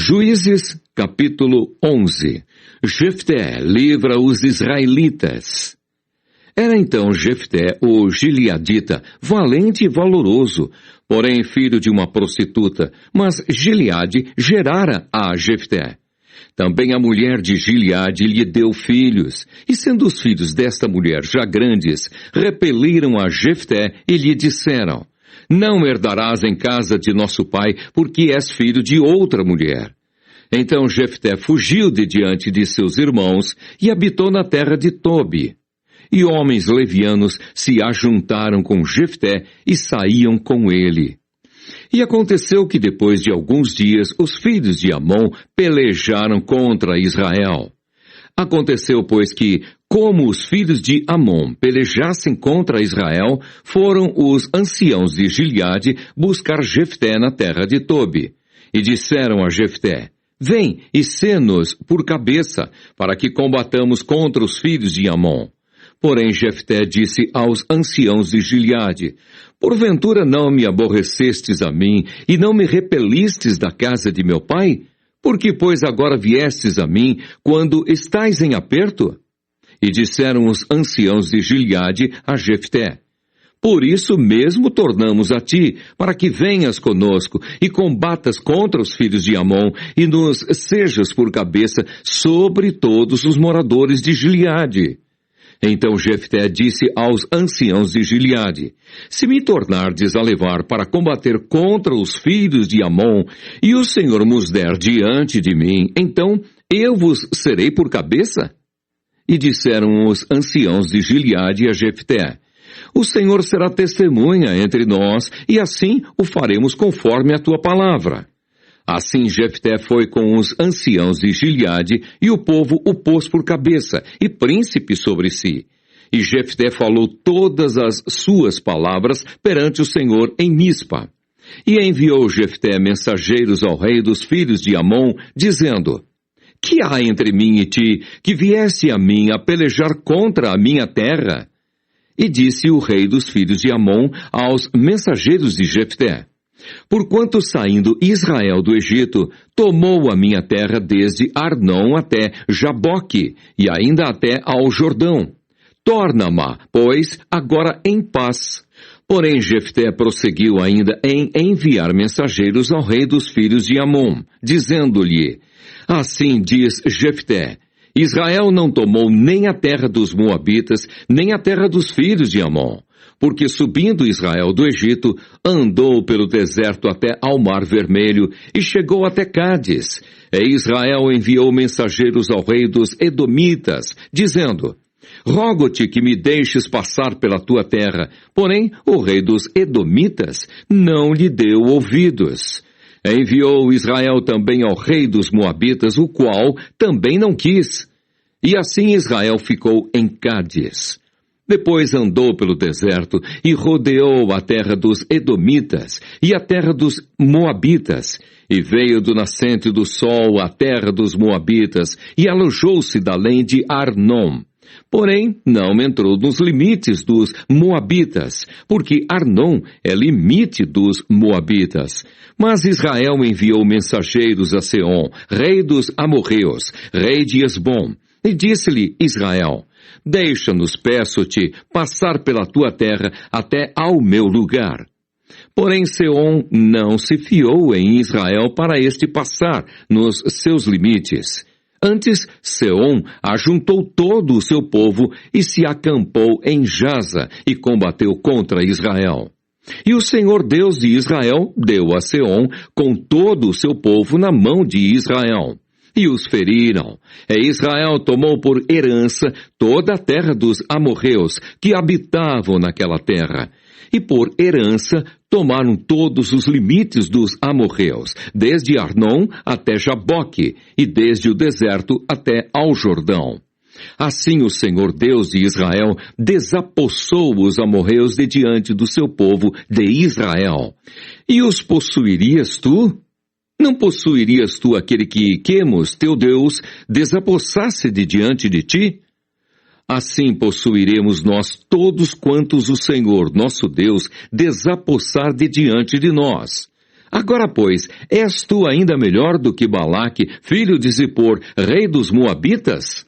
Juízes, capítulo 11. Jefté livra os israelitas. Era então Jefté, o gileadita, valente e valoroso, porém filho de uma prostituta, mas Gileade gerara a Jefté. Também a mulher de Gileade lhe deu filhos, e sendo os filhos desta mulher já grandes, repeliram a Jefté e lhe disseram: Não herdarás em casa de nosso pai, porque és filho de outra mulher. Então Jefté fugiu de diante de seus irmãos e habitou na terra de Tobi. E homens levianos se ajuntaram com Jefté e saíam com ele. E aconteceu que depois de alguns dias os filhos de Amon pelejaram contra Israel. Aconteceu, pois, que, como os filhos de Amon pelejassem contra Israel, foram os anciãos de Gileade buscar Jefté na terra de Tobi. E disseram a Jefté: Vem e sê-nos por cabeça, para que combatamos contra os filhos de Amon. Porém Jefté disse aos anciãos de Gileade: Porventura não me aborrecestes a mim, e não me repelistes da casa de meu pai? Por que, pois, agora viestes a mim, quando estais em aperto? E disseram os anciãos de Gileade a Jefté: Por isso mesmo tornamos a ti, para que venhas conosco, e combatas contra os filhos de Amon, e nos sejas por cabeça sobre todos os moradores de Gileade. Então Jefté disse aos anciãos de Gileade: Se me tornardes a levar para combater contra os filhos de Amon, e o Senhor nos der diante de mim, então eu vos serei por cabeça? E disseram os anciãos de Gileade a Jefté: O Senhor será testemunha entre nós, e assim o faremos conforme a tua palavra. Assim Jefté foi com os anciãos de Gileade, e o povo o pôs por cabeça e príncipe sobre si. E Jefté falou todas as suas palavras perante o Senhor em Mispa. E enviou Jefté mensageiros ao rei dos filhos de Amon, dizendo: Que há entre mim e ti, que vieste a mim a pelejar contra a minha terra? E disse o rei dos filhos de Amon aos mensageiros de Jefté: Porquanto saindo Israel do Egito, tomou a minha terra desde Arnon até Jaboque, e ainda até ao Jordão. Torna-ma, pois, agora em paz. Porém Jefté prosseguiu ainda em enviar mensageiros ao rei dos filhos de Amon, dizendo-lhe: Assim diz Jefté: Israel não tomou nem a terra dos Moabitas, nem a terra dos filhos de Amon. Porque subindo Israel do Egito, andou pelo deserto até ao Mar Vermelho e chegou até Cádiz. E Israel enviou mensageiros ao rei dos Edomitas, dizendo: Rogo-te que me deixes passar pela tua terra. Porém, o rei dos Edomitas não lhe deu ouvidos. Enviou Israel também ao rei dos Moabitas, o qual também não quis. E assim Israel ficou em Cádiz. Depois andou pelo deserto e rodeou a terra dos Edomitas e a terra dos Moabitas, e veio do nascente do sol à terra dos Moabitas, e alojou-se da além de Arnon. Porém, não entrou nos limites dos Moabitas, porque Arnon é limite dos Moabitas. Mas Israel enviou mensageiros a Seom, rei dos amorreus, rei de Esbom, e disse-lhe Israel: Deixa-nos, peço-te, passar pela tua terra até ao meu lugar. Porém Seom não se fiou em Israel para este passar nos seus limites. Antes, Seom ajuntou todo o seu povo e se acampou em Jaza e combateu contra Israel. E o Senhor Deus de Israel deu a Seom com todo o seu povo na mão de Israel. E os feriram. E Israel tomou por herança toda a terra dos amorreus que habitavam naquela terra. E por herança tomaram todos os limites dos amorreus, desde Arnon até Jaboque, e desde o deserto até ao Jordão. Assim o Senhor Deus de Israel desapossou os amorreus de diante do seu povo de Israel. E os possuirias tu? Não possuirias tu aquele que Quemos, teu Deus, desapossasse de diante de ti? Assim possuiremos nós todos quantos o Senhor, nosso Deus, desapossar de diante de nós. Agora, pois, és tu ainda melhor do que Balaque, filho de Zippor, rei dos Moabitas?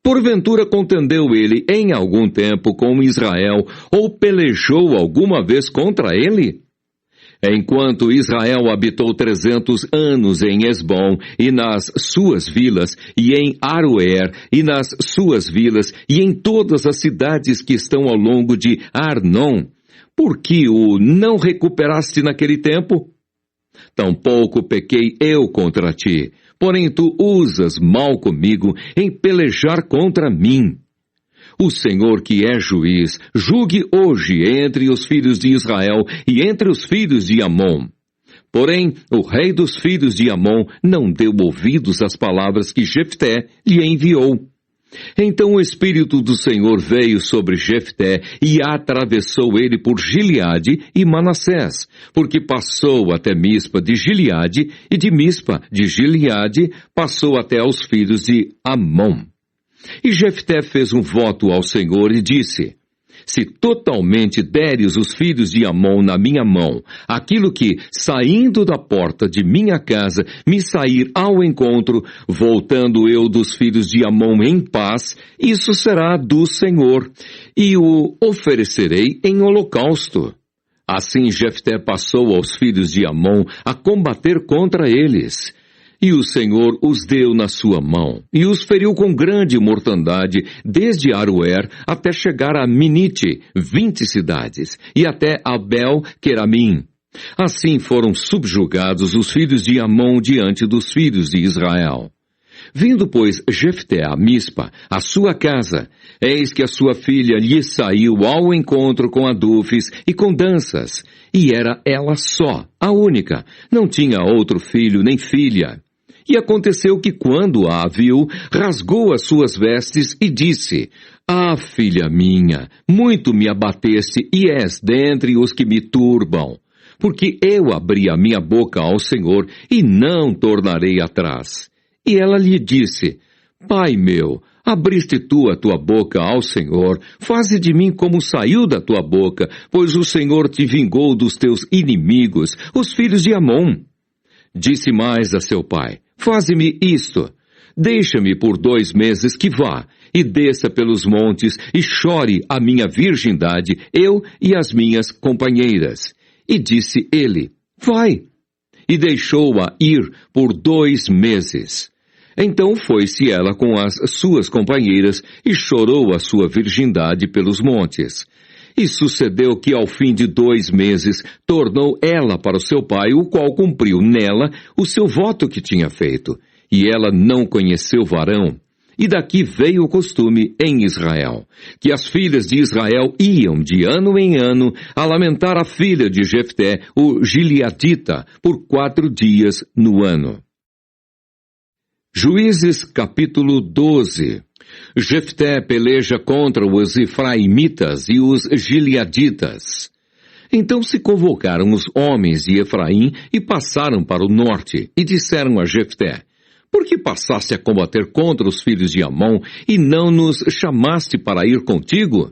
Porventura contendeu ele em algum tempo com Israel, ou pelejou alguma vez contra ele? Enquanto Israel habitou 300 anos em Esbom e nas suas vilas, e em Aroer e nas suas vilas, e em todas as cidades que estão ao longo de Arnon, por que o não recuperaste naquele tempo? Tampouco pequei eu contra ti, porém tu usas mal comigo em pelejar contra mim. O Senhor, que é juiz, julgue hoje entre os filhos de Israel e entre os filhos de Amon. Porém, o rei dos filhos de Amon não deu ouvidos às palavras que Jefté lhe enviou. Então o Espírito do Senhor veio sobre Jefté e atravessou ele por Gileade e Manassés, porque passou até Mispa de Gileade e de Mispa de Gileade passou até aos filhos de Amon. E Jefté fez um voto ao Senhor e disse: se totalmente deres os filhos de Amon na minha mão, aquilo que, saindo da porta de minha casa, me sair ao encontro, voltando eu dos filhos de Amon em paz, isso será do Senhor, e o oferecerei em holocausto. Assim Jefté passou aos filhos de Amon a combater contra eles. E o Senhor os deu na sua mão, e os feriu com grande mortandade, desde Aroer até chegar a Minite, 20 cidades, e até Abel-Queramim. Assim foram subjugados os filhos de Amon diante dos filhos de Israel. Vindo, pois, Jefté a Mispa, a sua casa, eis que a sua filha lhe saiu ao encontro com adufes e com danças, e era ela só, a única, não tinha outro filho nem filha. E aconteceu que quando a viu, rasgou as suas vestes e disse: ah, filha minha, muito me abateste e és dentre os que me turbam. Porque eu abri a minha boca ao Senhor e não tornarei atrás. E ela lhe disse: Pai meu, abriste tu a tua boca ao Senhor, faze de mim como saiu da tua boca, pois o Senhor te vingou dos teus inimigos, os filhos de Amon. Disse mais a seu pai: faze-me isto, deixa-me por 2 meses que vá, e desça pelos montes, e chore a minha virgindade, eu e as minhas companheiras. E disse ele: vai. E deixou-a ir por 2 meses. Então foi-se ela com as suas companheiras, e chorou a sua virgindade pelos montes. E sucedeu que ao fim de 2 meses, tornou ela para o seu pai, o qual cumpriu nela o seu voto que tinha feito. E ela não conheceu varão. E daqui veio o costume em Israel, que as filhas de Israel iam de ano em ano a lamentar a filha de Jefté, o Gileadita, por 4 dias no ano. Juízes capítulo 12. Jefté peleja contra os Efraimitas e os Gileaditas. Então se convocaram os homens de Efraim e passaram para o norte, e disseram a Jefté: por que passaste a combater contra os filhos de Amon e não nos chamaste para ir contigo?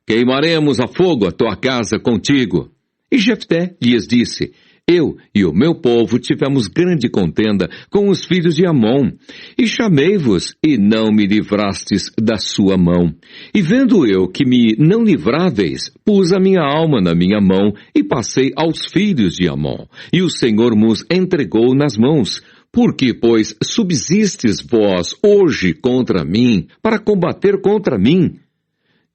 Queimaremos a fogo a tua casa contigo. E Jefté lhes disse: eu e o meu povo tivemos grande contenda com os filhos de Amon, e chamei-vos, e não me livrastes da sua mão. E vendo eu que me não livráveis, pus a minha alma na minha mão, e passei aos filhos de Amon, e o Senhor nos entregou nas mãos. Por que, pois, subsistes vós hoje contra mim, para combater contra mim?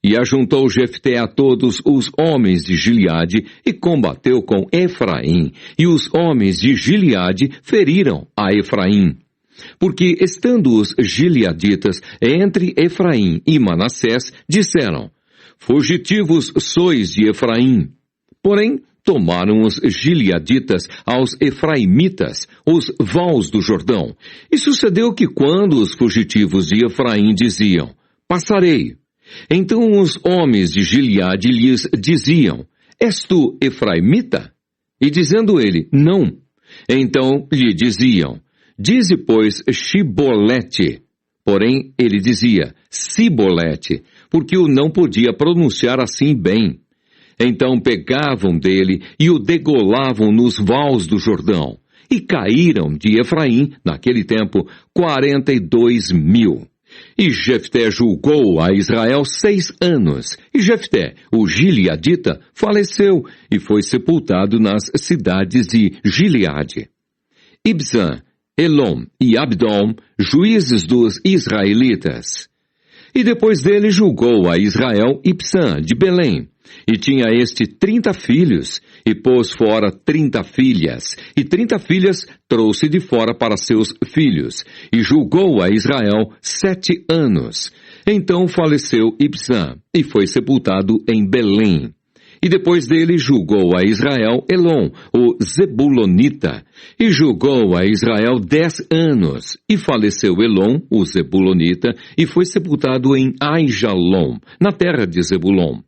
E ajuntou Jefté a todos os homens de Gileade e combateu com Efraim, e os homens de Gileade feriram a Efraim. Porque, estando os gileaditas entre Efraim e Manassés, disseram: fugitivos sois de Efraim. Porém, tomaram os gileaditas aos efraimitas, os vales do Jordão. E sucedeu que quando os fugitivos de Efraim diziam: passarei, então os homens de Gileade lhes diziam: és tu efraimita? E dizendo ele: não, então lhe diziam: dize, pois, Shibolete. Porém ele dizia Sibolete, porque o não podia pronunciar assim bem. Então pegavam dele e o degolavam nos vales do Jordão. E caíram de Efraim, naquele tempo, 42.000. E Jefté julgou a Israel 6 anos. E Jefté, o Gileadita, faleceu e foi sepultado nas cidades de Gileade. Ibzan, Elom e Abdom, juízes dos israelitas. E depois dele julgou a Israel Ibzan, de Belém. E tinha este 30 filhos, e pôs fora 30 filhas, e 30 filhas trouxe de fora para seus filhos, e julgou a Israel 7 anos. Então faleceu Ibzan, e foi sepultado em Belém. E depois dele julgou a Israel Elom, o Zebulonita, e julgou a Israel 10 anos, e faleceu Elom, o Zebulonita, e foi sepultado em Aijalon, na terra de Zebulon.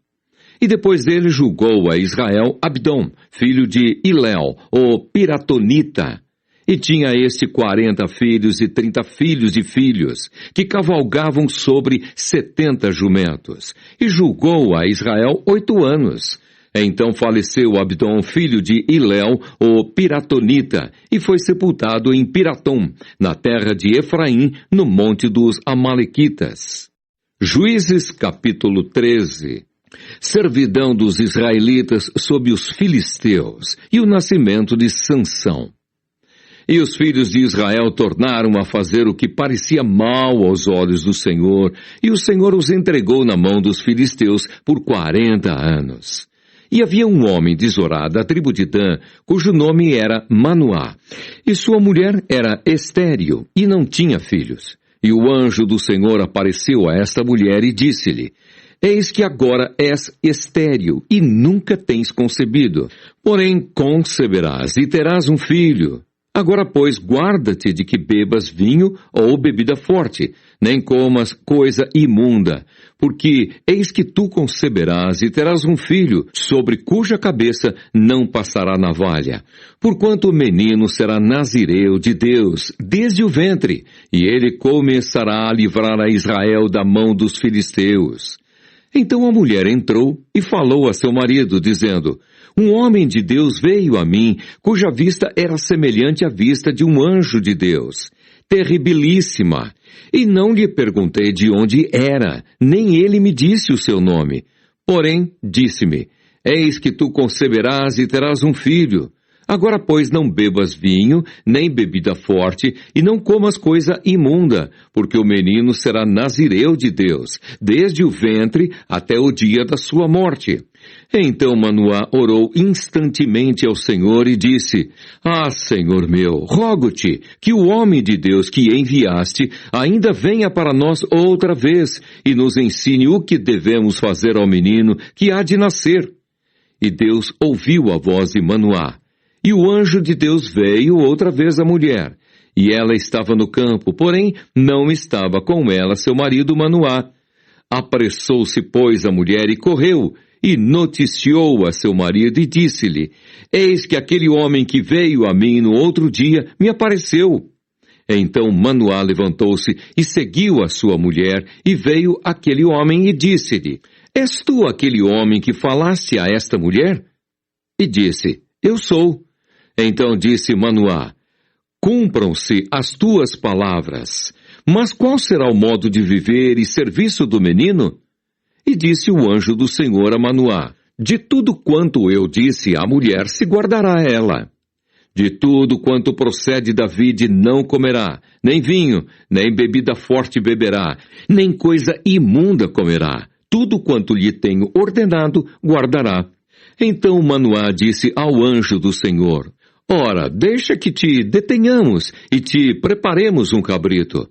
E depois dele julgou a Israel Abdom, filho de Hilel, o Piratonita. E tinha este 40 filhos e 30 filhos e filhos, que cavalgavam sobre 70 jumentos. E julgou a Israel 8 anos. Então faleceu Abdom, filho de Hilel, o Piratonita, e foi sepultado em Piratom, na terra de Efraim, no monte dos Amalequitas. Juízes capítulo 13. Servidão dos israelitas sob os filisteus e o nascimento de Sansão. E os filhos de Israel tornaram a fazer o que parecia mal aos olhos do Senhor, e o Senhor os entregou na mão dos filisteus por 40 anos. E havia um homem de Zorá, da tribo de Dan, cujo nome era Manoá, e sua mulher era estéril e não tinha filhos. E o anjo do Senhor apareceu a esta mulher e disse-lhe: Eis que agora és estéril e nunca tens concebido. Porém conceberás e terás um filho. Agora, pois, guarda-te de que bebas vinho ou bebida forte, nem comas coisa imunda, porque eis que tu conceberás e terás um filho, sobre cuja cabeça não passará navalha. Porquanto o menino será nazireu de Deus desde o ventre, e ele começará a livrar a Israel da mão dos filisteus. Então a mulher entrou e falou a seu marido, dizendo: Um homem de Deus veio a mim, cuja vista era semelhante à vista de um anjo de Deus, terribilíssima. E não lhe perguntei de onde era, nem ele me disse o seu nome. Porém, disse-me: Eis que tu conceberás e terás um filho. Agora, pois, não bebas vinho, nem bebida forte, e não comas coisa imunda, porque o menino será nazireu de Deus, desde o ventre até o dia da sua morte. Então Manoá orou instantemente ao Senhor e disse: Ah, Senhor meu, rogo-te que o homem de Deus que enviaste ainda venha para nós outra vez e nos ensine o que devemos fazer ao menino que há de nascer. E Deus ouviu a voz de Manoá. E o anjo de Deus veio outra vez à mulher, e ela estava no campo, porém não estava com ela seu marido Manoá. Apressou-se, pois, a mulher e correu, e noticiou a seu marido e disse-lhe: Eis que aquele homem que veio a mim no outro dia me apareceu. Então Manoá levantou-se e seguiu a sua mulher, e veio aquele homem e disse-lhe: És tu aquele homem que falaste a esta mulher? E disse: Eu sou. Então disse Manoá: Cumpram-se as tuas palavras, mas qual será o modo de viver e serviço do menino? E disse o anjo do Senhor a Manoá: De tudo quanto eu disse à mulher se guardará ela. De tudo quanto procede da vide não comerá, nem vinho, nem bebida forte beberá, nem coisa imunda comerá. Tudo quanto lhe tenho ordenado guardará. Então Manoá disse ao anjo do Senhor: Ora, deixa que te detenhamos e te preparemos um cabrito.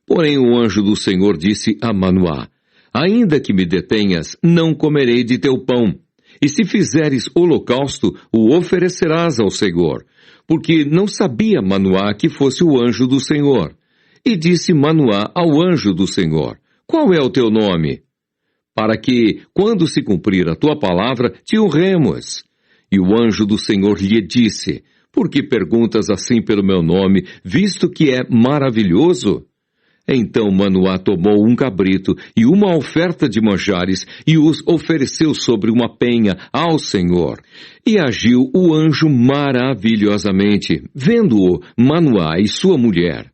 Porém o anjo do Senhor disse a Manoá: Ainda que me detenhas, não comerei de teu pão. E se fizeres holocausto, o oferecerás ao Senhor. Porque não sabia Manoá que fosse o anjo do Senhor. E disse Manoá ao anjo do Senhor: Qual é o teu nome? Para que, quando se cumprir a tua palavra, te honremos. E o anjo do Senhor lhe disse: Por que perguntas assim pelo meu nome, visto que é maravilhoso? Então Manoá tomou um cabrito e uma oferta de manjares e os ofereceu sobre uma penha ao Senhor. E agiu o anjo maravilhosamente, vendo-o Manoá e sua mulher.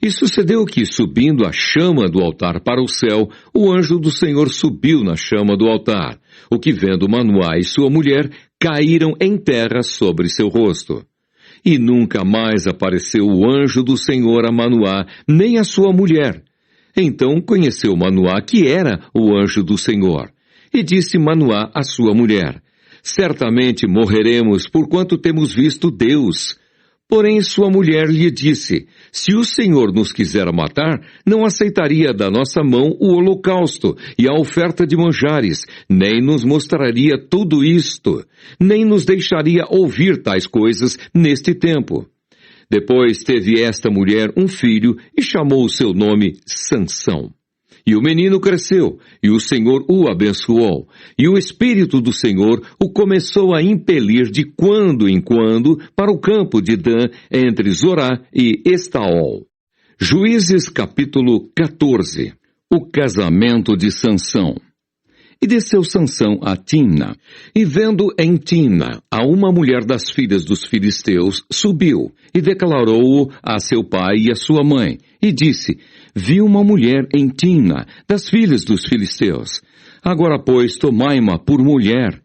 E sucedeu que, subindo a chama do altar para o céu, o anjo do Senhor subiu na chama do altar, o que vendo Manoá e sua mulher, caíram em terra sobre seu rosto. E nunca mais apareceu o anjo do Senhor a Manoá, nem a sua mulher. Então conheceu Manoá que era o anjo do Senhor. E disse Manoá à sua mulher: certamente morreremos, porquanto temos visto Deus. Porém sua mulher lhe disse: se o Senhor nos quiser matar, não aceitaria da nossa mão o holocausto e a oferta de manjares, nem nos mostraria tudo isto, nem nos deixaria ouvir tais coisas neste tempo. Depois teve esta mulher um filho e chamou o seu nome Sansão. E o menino cresceu, e o Senhor o abençoou, e o Espírito do Senhor o começou a impelir de quando em quando para o campo de Dan, entre Zorá e Estaol. Juízes capítulo 14. O casamento de Sansão. E desceu Sansão a Timna, e vendo em Timna a uma mulher das filhas dos filisteus, subiu, e declarou-o a seu pai e a sua mãe, e disse: vi uma mulher em Timna, das filhas dos filisteus. Agora, pois, tomai-ma por mulher.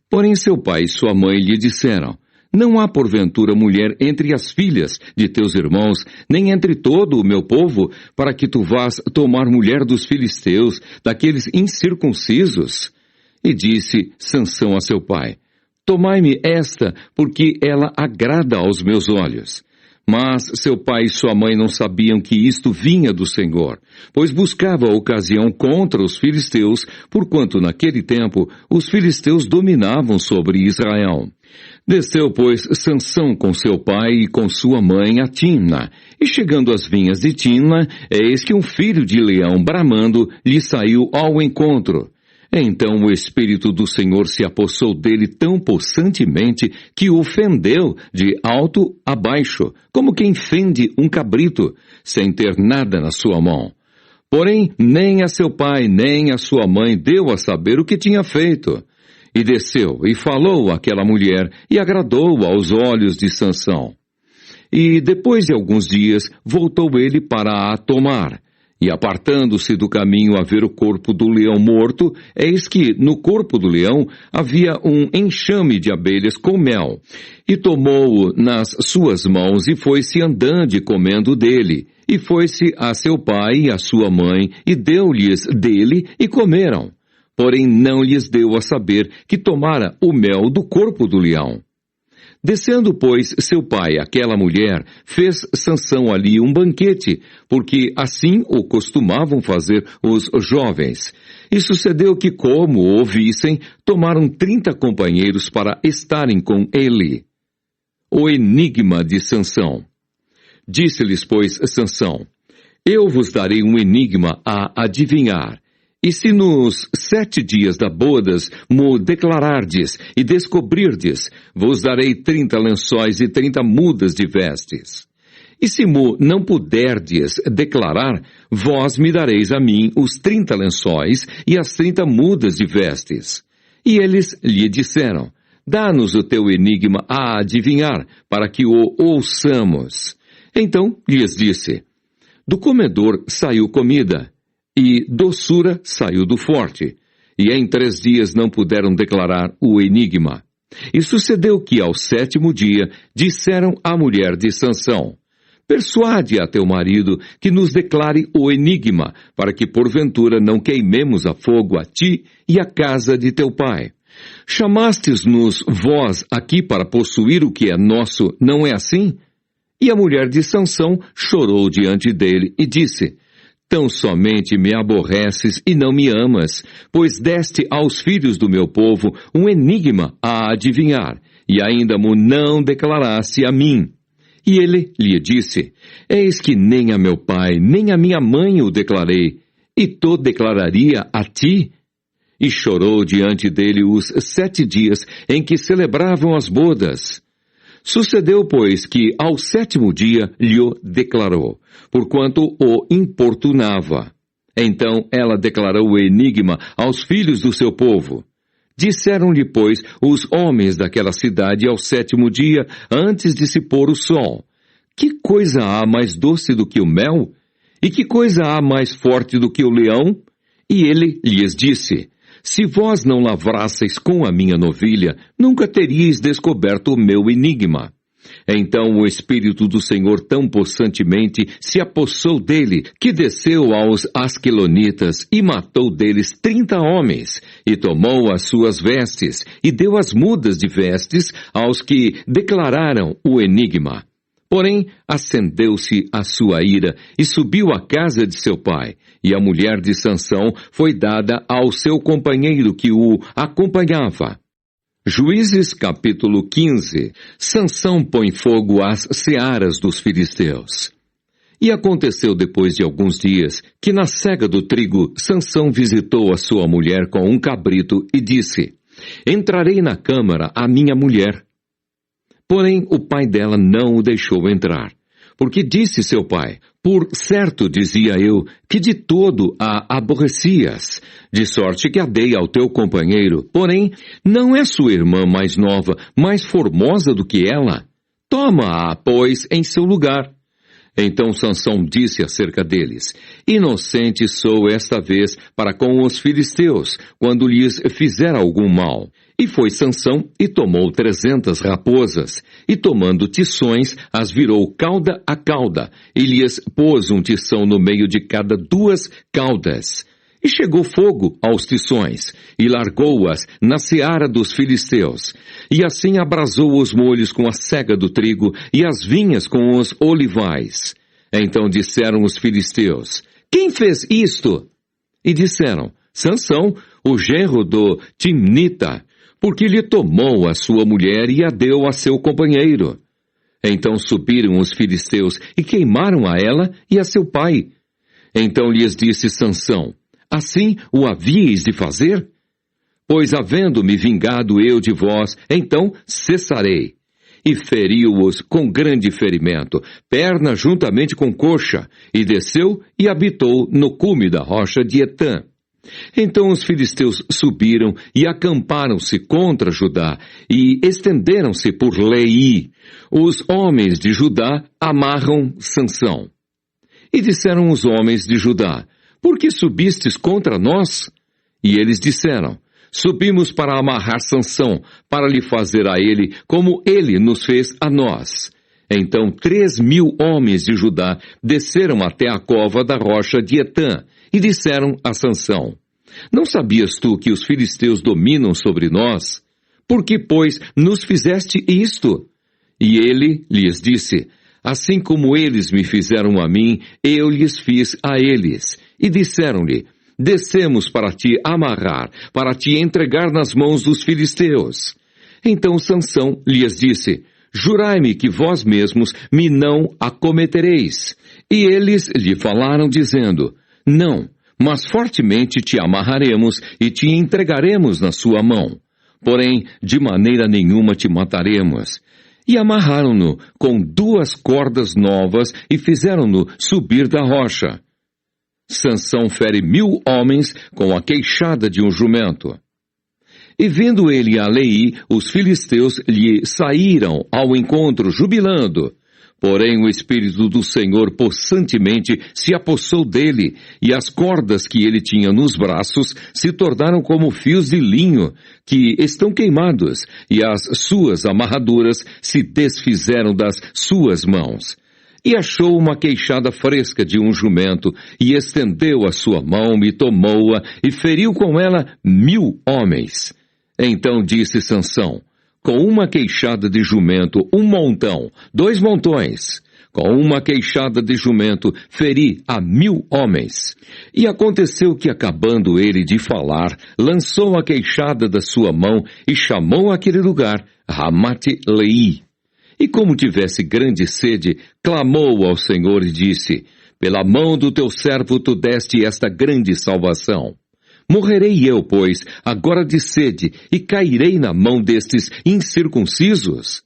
Porém seu pai e sua mãe lhe disseram: não há porventura mulher entre as filhas de teus irmãos, nem entre todo o meu povo, para que tu vás tomar mulher dos filisteus, daqueles incircuncisos? E disse Sansão a seu pai: tomai-me esta, porque ela agrada aos meus olhos. Mas seu pai e sua mãe não sabiam que isto vinha do Senhor, pois buscava a ocasião contra os filisteus, porquanto naquele tempo os filisteus dominavam sobre Israel. Desceu, pois, Sansão com seu pai e com sua mãe a Timna, e chegando às vinhas de Timna, eis que um filho de leão bramando lhe saiu ao encontro. Então o Espírito do Senhor se apossou dele tão possantemente que o fendeu de alto a baixo, como quem fende um cabrito, sem ter nada na sua mão. Porém, nem a seu pai, nem a sua mãe deu a saber o que tinha feito. E desceu, e falou àquela mulher, e agradou aos olhos de Sansão. E depois de alguns dias, voltou ele para a tomar. E apartando-se do caminho a ver o corpo do leão morto, eis que no corpo do leão havia um enxame de abelhas com mel. E tomou-o nas suas mãos e foi-se andando e comendo dele. E foi-se a seu pai e a sua mãe, e deu-lhes dele, e comeram. Porém não lhes deu a saber que tomara o mel do corpo do leão. Descendo, pois, seu pai àquela mulher, fez Sansão ali um banquete, porque assim o costumavam fazer os jovens. E sucedeu que, como o ouvissem, tomaram 30 companheiros para estarem com ele. O enigma de Sansão. Disse-lhes, pois, Sansão: eu vos darei um enigma a adivinhar. E se nos 7 dias da bodas mo declarardes e descobrirdes, vos darei 30 lençóis e 30 mudas de vestes. E se mo não puderdes declarar, vós me dareis a mim os 30 lençóis e as 30 mudas de vestes. E eles lhe disseram: dá-nos o teu enigma a adivinhar, para que o ouçamos. Então lhes disse: do comedor saiu comida, e doçura saiu do forte, e em 3 dias não puderam declarar o enigma. E sucedeu que ao 7º dia disseram à mulher de Sansão: persuade a teu marido que nos declare o enigma, para que porventura não queimemos a fogo a ti e a casa de teu pai. Chamastes-nos vós aqui para possuir o que é nosso, não é assim? E a mulher de Sansão chorou diante dele e disse: tão somente me aborreces e não me amas, pois deste aos filhos do meu povo um enigma a adivinhar, e ainda mo não declaraste a mim. E ele lhe disse: eis que nem a meu pai, nem a minha mãe o declarei, e to declararia a ti? E chorou diante dele os 7 dias em que celebravam as bodas. Sucedeu, pois, que ao 7º dia lhe declarou, porquanto o importunava. Então ela declarou o enigma aos filhos do seu povo. Disseram-lhe, pois, os homens daquela cidade ao 7º dia, antes de se pôr o sol: que coisa há mais doce do que o mel? E que coisa há mais forte do que o leão? E ele lhes disse: se vós não lavrasseis com a minha novilha, nunca teríeis descoberto o meu enigma. Então o Espírito do Senhor tão possantemente se apossou dele, que desceu aos Asquelonitas e matou deles 30 homens, e tomou as suas vestes, e deu as mudas de vestes aos que declararam o enigma. Porém, acendeu-se a sua ira, e subiu à casa de seu pai, e a mulher de Sansão foi dada ao seu companheiro que o acompanhava. Juízes capítulo 15. Sansão põe fogo às searas dos filisteus. E aconteceu depois de alguns dias, que na cega do trigo, Sansão visitou a sua mulher com um cabrito e disse: entrarei na câmara a minha mulher. Porém, o pai dela não o deixou entrar. Porque disse seu pai: por certo, dizia eu, que de todo a aborrecias, de sorte que a dei ao teu companheiro. Porém, não é sua irmã mais nova, mais formosa do que ela? Toma-a, pois, em seu lugar. Então Sansão disse acerca deles: inocente sou esta vez para com os filisteus, quando lhes fizer algum mal. E foi Sansão e tomou 300 raposas, e tomando tições, as virou cauda a cauda, e lhes pôs um tição no meio de cada 2 caudas. E chegou fogo aos tições, e largou-as na seara dos filisteus. E assim abrasou os molhos com a cega do trigo, e as vinhas com os olivais. Então disseram os filisteus: quem fez isto? E disseram: Sansão, o genro do Timnita, porque lhe tomou a sua mulher e a deu a seu companheiro. Então subiram os filisteus e queimaram a ela e a seu pai. Então lhes disse Sansão: assim o havíeis de fazer? Pois havendo-me vingado eu de vós, então cessarei. E feriu-os com grande ferimento, perna juntamente com coxa, e desceu e habitou no cume da rocha de Etã. Então os filisteus subiram e acamparam-se contra Judá, e estenderam-se por Leí. Os homens de Judá amarram Sansão. E disseram os homens de Judá: por que subistes contra nós? E eles disseram: subimos para amarrar Sansão, para lhe fazer a ele como ele nos fez a nós. Então 3.000 homens de Judá desceram até a cova da rocha de Etã, e disseram a Sansão: não sabias tu que os filisteus dominam sobre nós? Por que, pois, nos fizeste isto? E ele lhes disse: assim como eles me fizeram a mim, eu lhes fiz a eles. E disseram-lhe: descemos para te amarrar, para te entregar nas mãos dos filisteus. Então Sansão lhes disse: jurai-me que vós mesmos me não acometereis. E eles lhe falaram dizendo: não, mas fortemente te amarraremos e te entregaremos na sua mão. Porém, de maneira nenhuma te mataremos. E amarraram-no com 2 cordas novas e fizeram-no subir da rocha. Sansão fere 1.000 homens com a queixada de um jumento. E vendo ele a Leí, os filisteus lhe saíram ao encontro jubilando. Porém o Espírito do Senhor possantemente se apossou dele, e as cordas que ele tinha nos braços se tornaram como fios de linho, que estão queimados, e as suas amarraduras se desfizeram das suas mãos. E achou uma queixada fresca de um jumento, e estendeu a sua mão e tomou-a, e feriu com ela 1.000 homens. Então disse Sansão: com uma queixada de jumento, 1 montão, 2 montões. Com uma queixada de jumento, feri a 1.000 homens. E aconteceu que, acabando ele de falar, lançou a queixada da sua mão e chamou aquele lugar Ramate-Leí. E como tivesse grande sede, clamou ao Senhor e disse: pela mão do teu servo tu deste esta grande salvação. Morrerei eu, pois, agora de sede, e cairei na mão destes incircuncisos?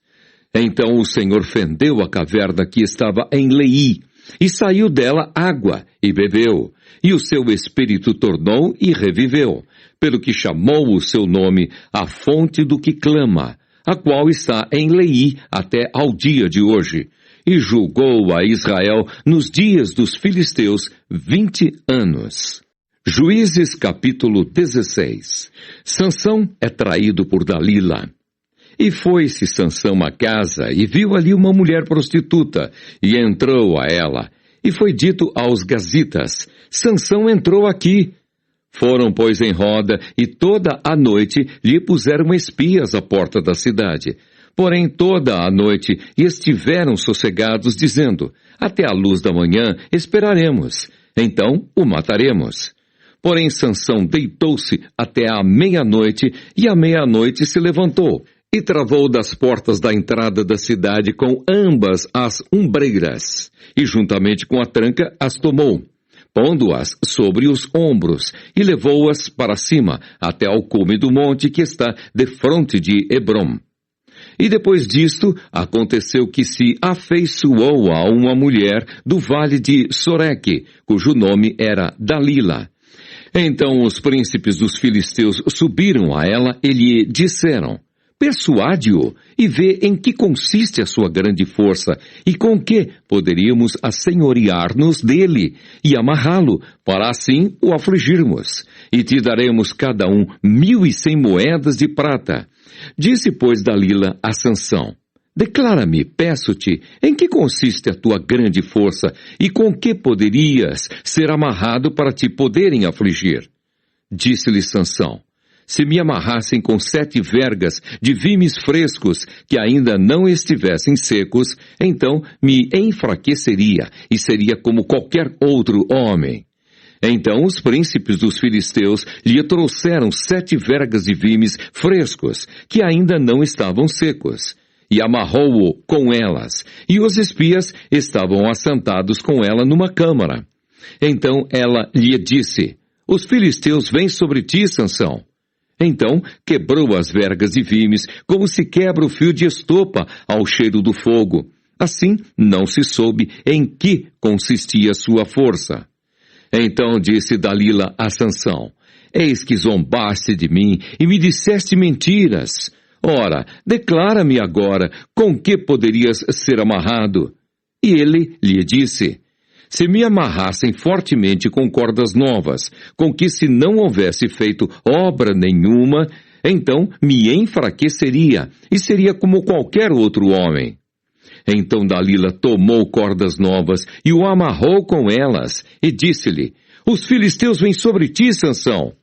Então o Senhor fendeu a caverna que estava em Leí, e saiu dela água, e bebeu, e o seu espírito tornou e reviveu, pelo que chamou o seu nome a fonte do que clama, a qual está em Leí até ao dia de hoje, e julgou a Israel nos dias dos filisteus 20 anos. Juízes capítulo 16. Sansão é traído por Dalila. E foi-se Sansão à casa, e viu ali uma mulher prostituta, e entrou a ela. E foi dito aos gazitas: Sansão entrou aqui. Foram, pois, em roda, e toda a noite lhe puseram espias à porta da cidade. Porém, toda a noite estiveram sossegados, dizendo: até a luz da manhã esperaremos, então o mataremos. Porém, Sansão deitou-se até à meia-noite, e à meia-noite se levantou, e travou das portas da entrada da cidade com ambas as umbreiras, e juntamente com a tranca as tomou, pondo-as sobre os ombros, e levou-as para cima, até ao cume do monte que está defronte de Hebrom. E depois disto, aconteceu que se afeiçoou a uma mulher do vale de Soreque, cujo nome era Dalila. Então os príncipes dos filisteus subiram a ela e lhe disseram: persuade-o e vê em que consiste a sua grande força e com que poderíamos assenhorear-nos dele e amarrá-lo, para assim o afligirmos. E te daremos cada um 1.100 moedas de prata. Disse, pois, Dalila a Sansão: declara-me, peço-te, em que consiste a tua grande força e com que poderias ser amarrado para te poderem afligir? Disse-lhe Sansão: se me amarrassem com 7 vergas de vimes frescos que ainda não estivessem secos, então me enfraqueceria e seria como qualquer outro homem. Então os príncipes dos filisteus lhe trouxeram 7 vergas de vimes frescos que ainda não estavam secos, e amarrou-o com elas, e os espias estavam assentados com ela numa câmara. Então ela lhe disse: os filisteus vêm sobre ti, Sansão. Então quebrou as vergas de vimes, como se quebra o fio de estopa ao cheiro do fogo. Assim não se soube em que consistia sua força. Então disse Dalila a Sansão: eis que zombaste de mim e me disseste mentiras. Ora, declara-me agora com que poderias ser amarrado. E ele lhe disse: se me amarrassem fortemente com cordas novas, com que se não houvesse feito obra nenhuma, então me enfraqueceria e seria como qualquer outro homem. Então Dalila tomou cordas novas e o amarrou com elas, e disse-lhe: os filisteus vêm sobre ti, Sansão.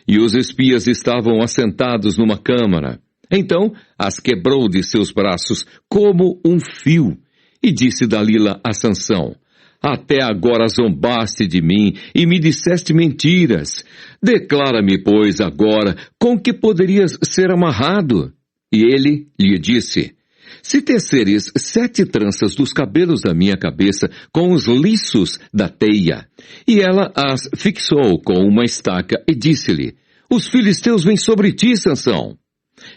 E os espias estavam assentados numa câmara. Então as quebrou de seus braços como um fio. E disse Dalila a Sansão: até agora zombaste de mim e me disseste mentiras. Declara-me, pois, agora com que poderias ser amarrado. E ele lhe disse: se teceres 7 tranças dos cabelos da minha cabeça com os liços da teia. E ela as fixou com uma estaca e disse-lhe: os filisteus vêm sobre ti, Sansão.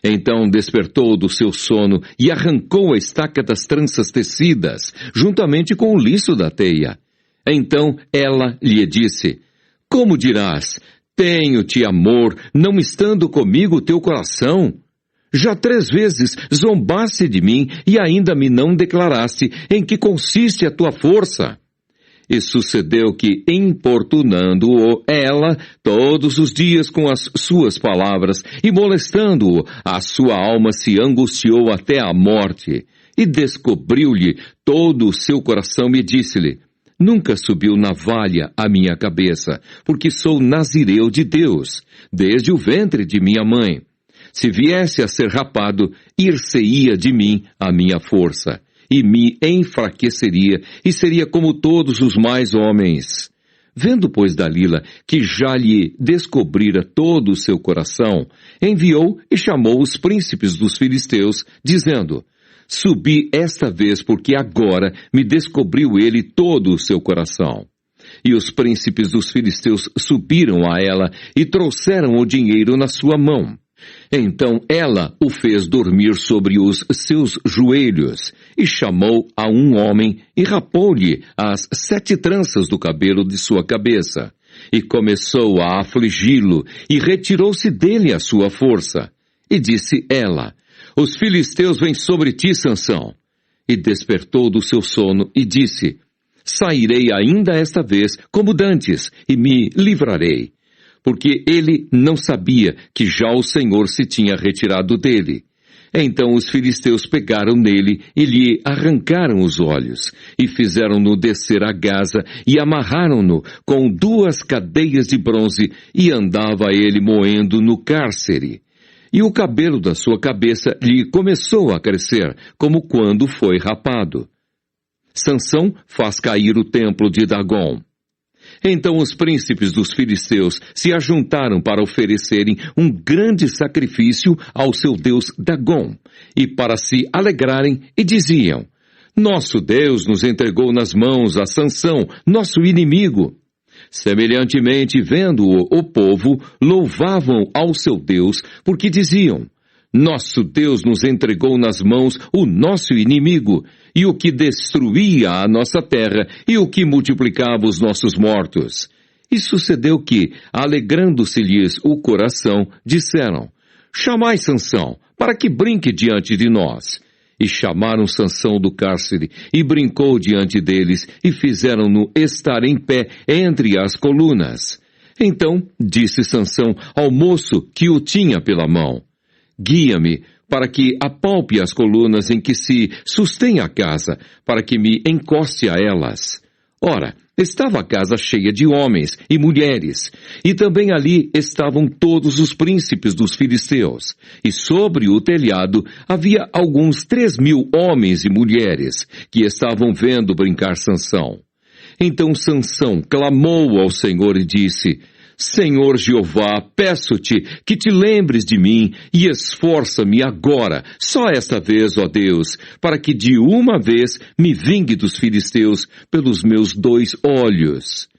Então despertou do seu sono e arrancou a estaca das tranças tecidas, juntamente com o liço da teia. Então ela lhe disse: como dirás, tenho-te amor, não estando comigo o teu coração? Já 3 vezes zombaste de mim e ainda me não declaraste em que consiste a tua força. E sucedeu que, importunando-o ela todos os dias com as suas palavras e molestando-o, a sua alma se angustiou até a morte. E descobriu-lhe todo o seu coração e disse-lhe: nunca subiu navalha à minha cabeça, porque sou nazireu de Deus, desde o ventre de minha mãe. Se viesse a ser rapado, ir-se-ia de mim a minha força, e me enfraqueceria, e seria como todos os mais homens. Vendo, pois, Dalila que já lhe descobrira todo o seu coração, enviou e chamou os príncipes dos filisteus, dizendo: subi esta vez, porque agora me descobriu ele todo o seu coração. E os príncipes dos filisteus subiram a ela e trouxeram o dinheiro na sua mão. Então ela o fez dormir sobre os seus joelhos, e chamou a um homem, e rapou-lhe as 7 tranças do cabelo de sua cabeça, e começou a afligi-lo, e retirou-se dele a sua força. E disse ela: Os filisteus vêm sobre ti, Sansão. E despertou do seu sono, e disse: Sairei ainda esta vez, como dantes, e me livrarei. Porque ele não sabia que já o Senhor se tinha retirado dele. Então os filisteus pegaram nele e lhe arrancaram os olhos, e fizeram-no descer a Gaza, e amarraram-no com 2 cadeias de bronze, e andava ele moendo no cárcere. E o cabelo da sua cabeça lhe começou a crescer, como quando foi rapado. Sansão faz cair o templo de Dagom. Então os príncipes dos filisteus se ajuntaram para oferecerem um grande sacrifício ao seu deus Dagom, e para se alegrarem, e diziam: Nosso Deus nos entregou nas mãos a Sansão, nosso inimigo. Semelhantemente, vendo-o, o povo louvavam ao seu Deus, porque diziam: Nosso Deus nos entregou nas mãos o nosso inimigo, e o que destruía a nossa terra, e o que multiplicava os nossos mortos. E sucedeu que, alegrando-se-lhes o coração, disseram: Chamai Sansão, para que brinque diante de nós. E chamaram Sansão do cárcere, e brincou diante deles, e fizeram-no estar em pé entre as colunas. Então disse Sansão ao moço que o tinha pela mão: Guia-me, para que apalpe as colunas em que se sustém a casa, para que me encoste a elas. Ora, estava a casa cheia de homens e mulheres, e também ali estavam todos os príncipes dos filisteus, e sobre o telhado havia alguns 3.000 homens e mulheres, que estavam vendo brincar Sansão. Então Sansão clamou ao Senhor e disse: Senhor Jeová, peço-te que te lembres de mim e esforça-me agora, só esta vez, ó Deus, para que de uma vez me vingue dos filisteus pelos meus 2 olhos.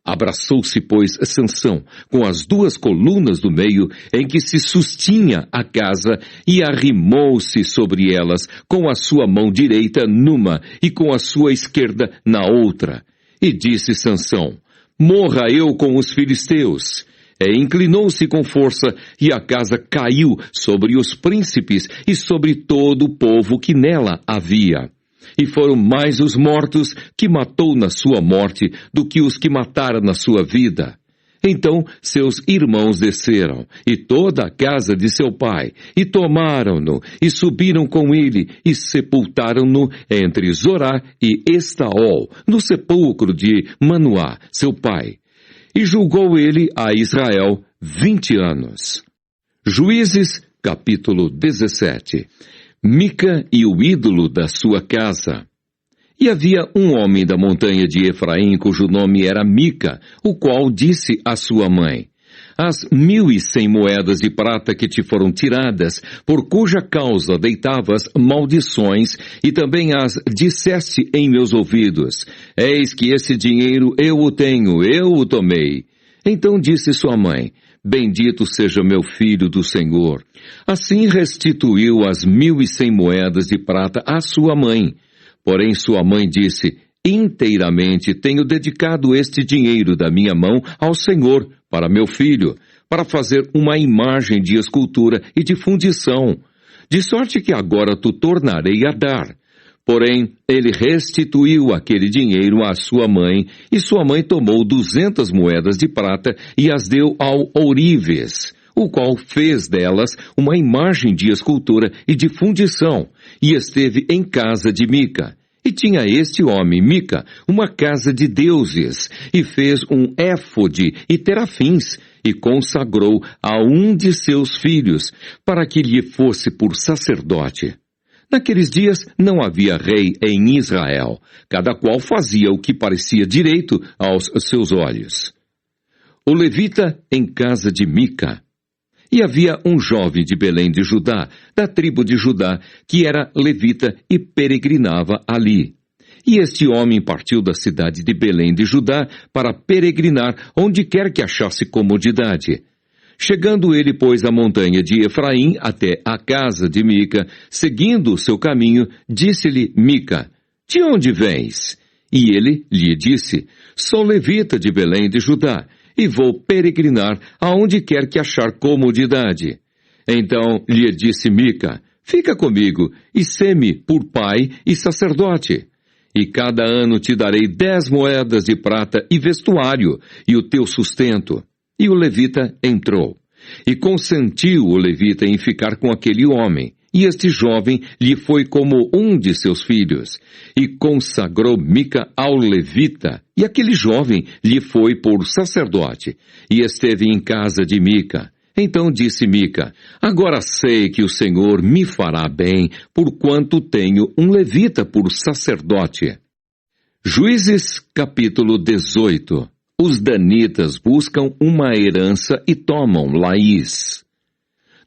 Abraçou-se, pois, Sansão com as 2 colunas do meio em que se sustinha a casa e arrimou-se sobre elas com a sua mão direita numa e com a sua esquerda na outra. E disse Sansão: Morra eu com os filisteus. Inclinou-se com força, e a casa caiu sobre os príncipes e sobre todo o povo que nela havia. E foram mais os mortos que matou na sua morte do que os que matara na sua vida. Então seus irmãos desceram, e toda a casa de seu pai, e tomaram-no, e subiram com ele, e sepultaram-no entre Zorá e Estaol, no sepulcro de Manoá, seu pai. E julgou ele a Israel 20 anos. Juízes, capítulo 17. Mica e o ídolo da sua casa. E havia um homem da montanha de Efraim, cujo nome era Mica, o qual disse à sua mãe: As 1.100 moedas de prata que te foram tiradas, por cuja causa deitavas maldições, e também as disseste em meus ouvidos: Eis que esse dinheiro eu o tenho, eu o tomei. Então disse sua mãe: Bendito seja meu filho do Senhor. Assim restituiu as 1.100 moedas de prata à sua mãe. Porém sua mãe disse: Inteiramente tenho dedicado este dinheiro da minha mão ao Senhor, para meu filho, para fazer uma imagem de escultura e de fundição, de sorte que agora tu tornarei a dar. Porém, ele restituiu aquele dinheiro à sua mãe, e sua mãe tomou 200 moedas de prata e as deu ao ourives, o qual fez delas uma imagem de escultura e de fundição, e esteve em casa de Mica. E tinha este homem, Mica, uma casa de deuses, e fez um éfode e terafins, e consagrou a um de seus filhos, para que lhe fosse por sacerdote. Naqueles dias não havia rei em Israel, cada qual fazia o que parecia direito aos seus olhos. O levita em casa de Mica. E havia um jovem de Belém de Judá, da tribo de Judá, que era levita e peregrinava ali. E este homem partiu da cidade de Belém de Judá para peregrinar onde quer que achasse comodidade. Chegando ele, pois, à montanha de Efraim até a casa de Mica, seguindo o seu caminho, disse-lhe Mica: De onde vens? E ele lhe disse: Sou levita de Belém de Judá, e vou peregrinar aonde quer que achar comodidade. Então lhe disse Mica: Fica comigo, e sê-me por pai e sacerdote. E cada ano te darei 10 moedas de prata e vestuário, e o teu sustento. E o levita entrou. E consentiu o levita em ficar com aquele homem. E este jovem lhe foi como um de seus filhos. E consagrou Mica ao levita, e aquele jovem lhe foi por sacerdote. E esteve em casa de Mica. Então disse Mica: Agora sei que o Senhor me fará bem, porquanto tenho um levita por sacerdote. Juízes capítulo 18. Os danitas buscam uma herança e tomam Laís.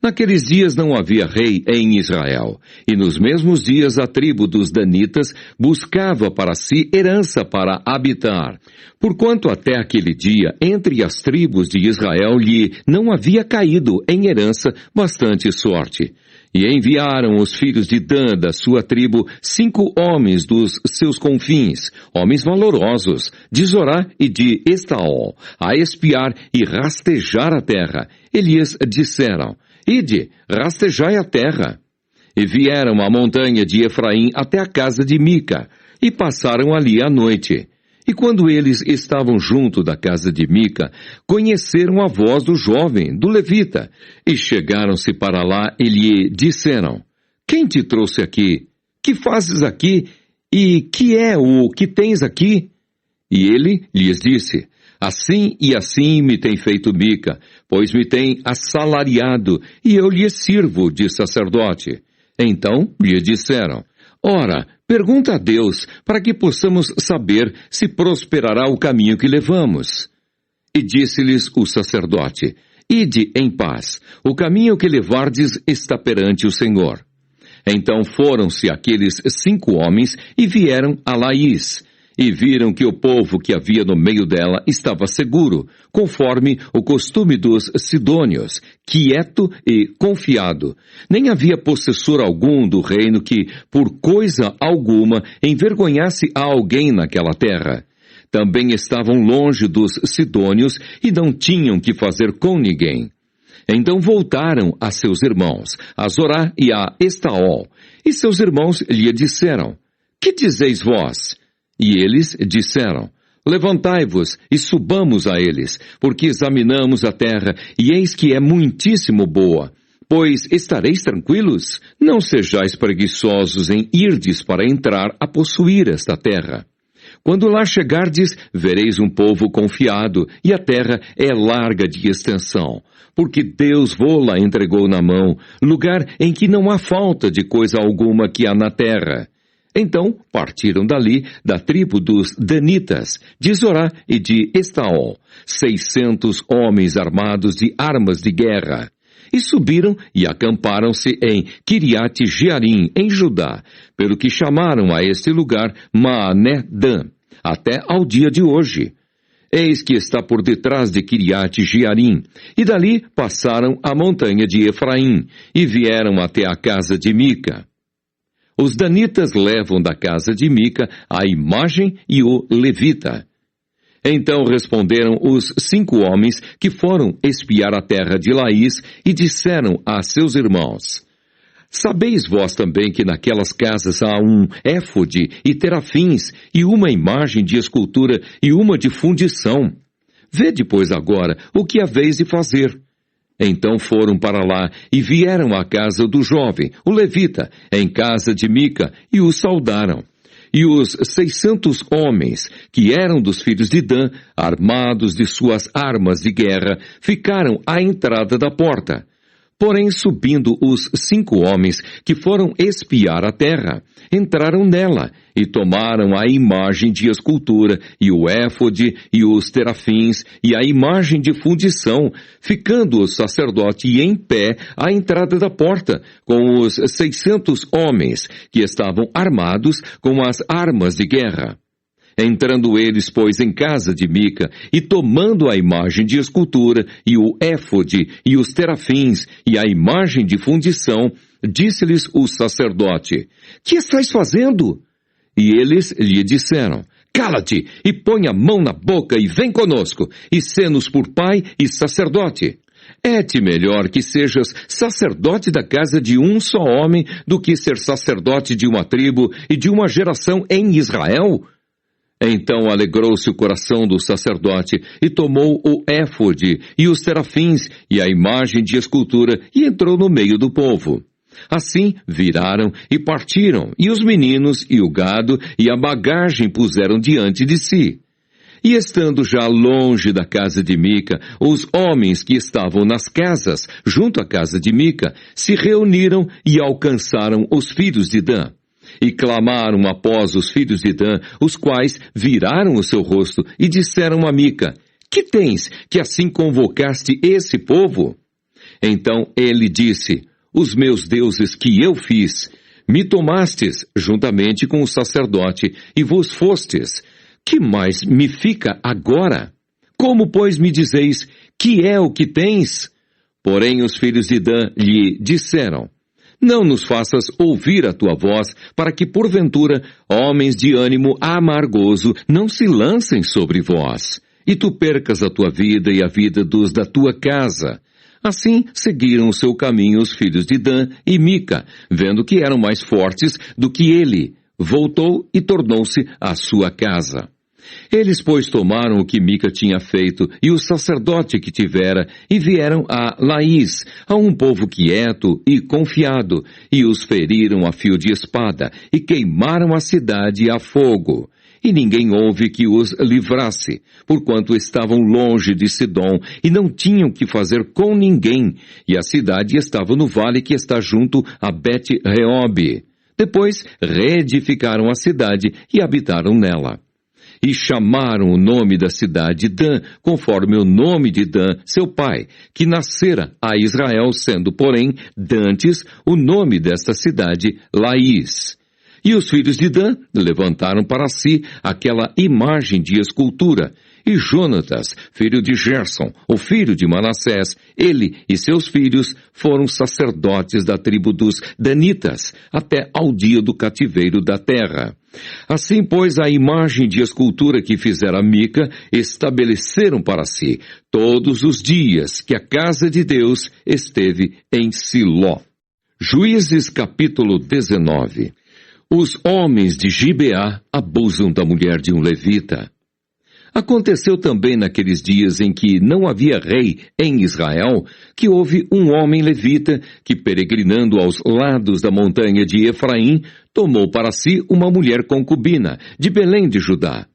Naqueles dias não havia rei em Israel, e nos mesmos dias a tribo dos danitas buscava para si herança para habitar, porquanto até aquele dia entre as tribos de Israel lhe não havia caído em herança bastante sorte. E enviaram os filhos de Dan da sua tribo 5 homens dos seus confins, homens valorosos, de Zorá e de Estaol, a espiar e rastejar a terra. Eles disseram: Ide, rastejai a terra. E vieram à montanha de Efraim até a casa de Mica, e passaram ali a noite. E quando eles estavam junto da casa de Mica, conheceram a voz do jovem, do levita, e chegaram-se para lá e lhe disseram: Quem te trouxe aqui? Que fazes aqui? E que é o que tens aqui? E ele lhes disse: Assim e assim me tem feito Mica, pois me tem assalariado, e eu lhe sirvo de sacerdote. Então lhe disseram: Ora, pergunta a Deus, para que possamos saber se prosperará o caminho que levamos. E disse-lhes o sacerdote: Ide em paz, o caminho que levardes está perante o Senhor. Então foram-se aqueles 5 homens e vieram a Laís, e viram que o povo que havia no meio dela estava seguro, conforme o costume dos sidônios, quieto e confiado. Nem havia possessor algum do reino que, por coisa alguma, envergonhasse a alguém naquela terra. Também estavam longe dos sidônios e não tinham que fazer com ninguém. Então voltaram a seus irmãos, a Zorá e a Estaol, e seus irmãos lhe disseram: Que dizeis vós? E eles disseram: Levantai-vos e subamos a eles, porque examinamos a terra, e eis que é muitíssimo boa. Pois estareis tranquilos? Não sejais preguiçosos em irdes para entrar a possuir esta terra. Quando lá chegardes, vereis um povo confiado, e a terra é larga de extensão, porque Deus vô-la entregou na mão, lugar em que não há falta de coisa alguma que há na terra. Então partiram dali, da tribo dos danitas, de Zorá e de Estaol, 600 homens armados de armas de guerra. E subiram e acamparam-se em Quiriate-Jearim, em Judá, pelo que chamaram a este lugar Maané-Dan, até ao dia de hoje. Eis que está por detrás de Quiriate-Jearim, e dali passaram a montanha de Efraim, e vieram até a casa de Mica. Os danitas levam da casa de Mica a imagem e o levita. Então responderam os 5 homens que foram espiar a terra de Laís e disseram a seus irmãos: Sabeis vós também que naquelas casas há um éfode e terafins e uma imagem de escultura e uma de fundição. Vede, pois, agora o que haveis de fazer. Então foram para lá e vieram à casa do jovem, o levita, em casa de Mica, e o saudaram. E os 600 homens, que eram dos filhos de Dan, armados de suas armas de guerra, ficaram à entrada da porta. Porém, subindo os 5 homens que foram espiar a terra, entraram nela e tomaram a imagem de escultura e o éfode e os terafins e a imagem de fundição, ficando o sacerdote em pé à entrada da porta, com os 600 homens que estavam armados com as armas de guerra. Entrando eles, pois, em casa de Mica, e tomando a imagem de escultura, e o éfode, e os terafins, e a imagem de fundição, disse-lhes o sacerdote: Que estáis fazendo? E eles lhe disseram: Cala-te, e põe a mão na boca, e vem conosco, e sê-nos por pai e sacerdote. É-te melhor que sejas sacerdote da casa de um só homem, do que ser sacerdote de uma tribo e de uma geração em Israel? Então alegrou-se o coração do sacerdote, e tomou o éfode, e os terafins, e a imagem de escultura, e entrou no meio do povo. Assim viraram e partiram, e os meninos, e o gado, e a bagagem puseram diante de si. E estando já longe da casa de Mica, os homens que estavam nas casas, junto à casa de Mica, se reuniram e alcançaram os filhos de Dan. E clamaram após os filhos de Dan, os quais viraram o seu rosto e disseram a Mica: Que tens, que assim convocaste esse povo? Então ele disse: Os meus deuses que eu fiz, me tomastes juntamente com o sacerdote e vos fostes. Que mais me fica agora? Como, pois, me dizeis, que é o que tens? Porém os filhos de Dan lhe disseram: Não nos faças ouvir a tua voz, para que, porventura, homens de ânimo amargoso não se lancem sobre vós, e tu percas a tua vida e a vida dos da tua casa. Assim seguiram o seu caminho os filhos de Dan e Mica, vendo que eram mais fortes do que ele. Voltou e tornou-se à sua casa. Eles, pois, tomaram o que Mica tinha feito e o sacerdote que tivera, e vieram a Laís, a um povo quieto e confiado, e os feriram a fio de espada, e queimaram a cidade a fogo. E ninguém houve que os livrasse, porquanto estavam longe de Sidom, e não tinham que fazer com ninguém, e a cidade estava no vale que está junto a Bet-Reob. Depois reedificaram a cidade e habitaram nela. E chamaram o nome da cidade Dan, conforme o nome de Dan, seu pai, que nascera a Israel, sendo, porém, dantes o nome desta cidade Laís. E os filhos de Dan levantaram para si aquela imagem de escultura. E Jonatas, filho de Gerson, o filho de Manassés, ele e seus filhos foram sacerdotes da tribo dos Danitas, até ao dia do cativeiro da terra. Assim, pois, a imagem de escultura que fizera Mica estabeleceram para si todos os dias que a casa de Deus esteve em Siló. Juízes capítulo 19. Os homens de Gibeá abusam da mulher de um levita. Aconteceu também naqueles dias em que não havia rei em Israel, que houve um homem levita que, peregrinando aos lados da montanha de Efraim, tomou para si uma mulher concubina, de Belém de Judá.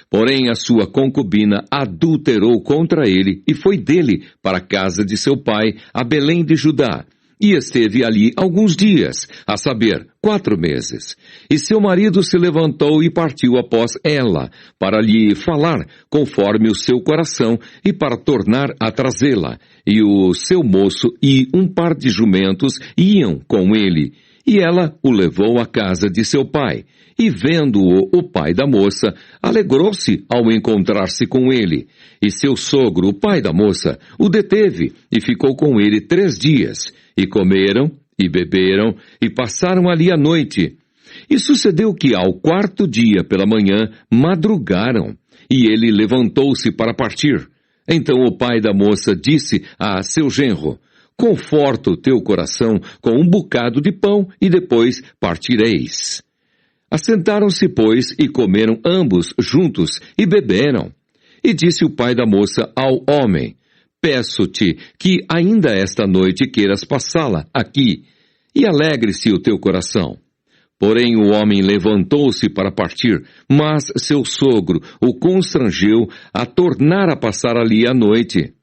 Porém a sua concubina adulterou contra ele e foi dele para a casa de seu pai, a Belém de Judá. E esteve ali alguns dias, a saber, 4 meses. E seu marido se levantou e partiu após ela, para lhe falar conforme o seu coração, e para tornar a trazê-la. E o seu moço e um par de jumentos iam com ele. E ela o levou à casa de seu pai. E vendo-o, o pai da moça, alegrou-se ao encontrar-se com ele. E seu sogro, o pai da moça, o deteve e ficou com ele 3 dias. E comeram, e beberam, e passaram ali a noite. E sucedeu que ao 4º dia pela manhã madrugaram, e ele levantou-se para partir. Então o pai da moça disse a seu genro: Conforta o teu coração com um bocado de pão, e depois partireis. Assentaram-se, pois, e comeram ambos juntos, e beberam. E disse o pai da moça ao homem: Peço-te que ainda esta noite queiras passá-la aqui, e alegre-se o teu coração. Porém o homem levantou-se para partir, mas seu sogro o constrangeu a tornar a passar ali a noite.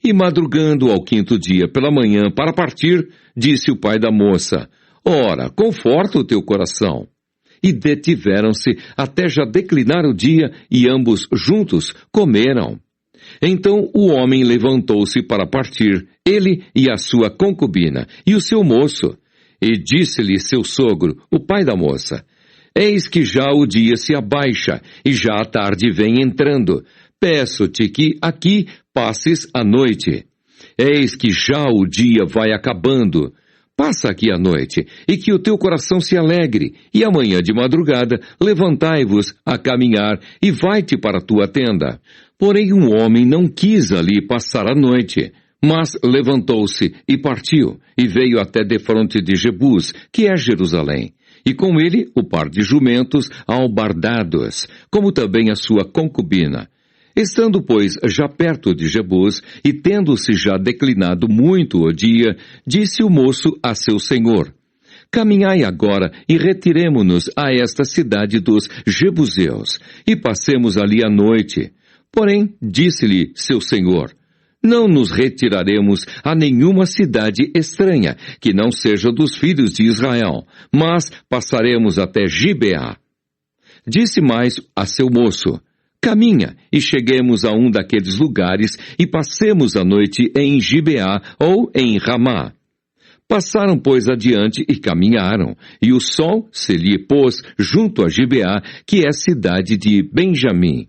E madrugando ao 5º dia pela manhã para partir, disse o pai da moça: Ora, conforta o teu coração. E detiveram-se até já declinar o dia, e ambos juntos comeram. Então o homem levantou-se para partir, ele e a sua concubina, e o seu moço. E disse-lhe seu sogro, o pai da moça: Eis que já o dia se abaixa, e já a tarde vem entrando. Peço-te que aqui passes a noite. Eis que já o dia vai acabando. Passa aqui a noite, e que o teu coração se alegre, e amanhã de madrugada levantai-vos a caminhar, e vai-te para a tua tenda. Porém um homem não quis ali passar a noite, mas levantou-se e partiu, e veio até defronte de Jebus, que é Jerusalém. E com ele o par de jumentos albardados, como também a sua concubina. Estando, pois, já perto de Jebus, e tendo-se já declinado muito o dia, disse o moço a seu senhor: Caminhai agora e retiremo-nos a esta cidade dos Jebuseus, e passemos ali a noite. Porém, disse-lhe seu senhor: Não nos retiraremos a nenhuma cidade estranha, que não seja dos filhos de Israel, mas passaremos até Gibeá. Disse mais a seu moço: Caminha, e cheguemos a um daqueles lugares, e passemos a noite em Gibeá ou em Ramá. Passaram, pois, adiante e caminharam, e o sol se lhe pôs junto a Gibeá, que é cidade de Benjamim.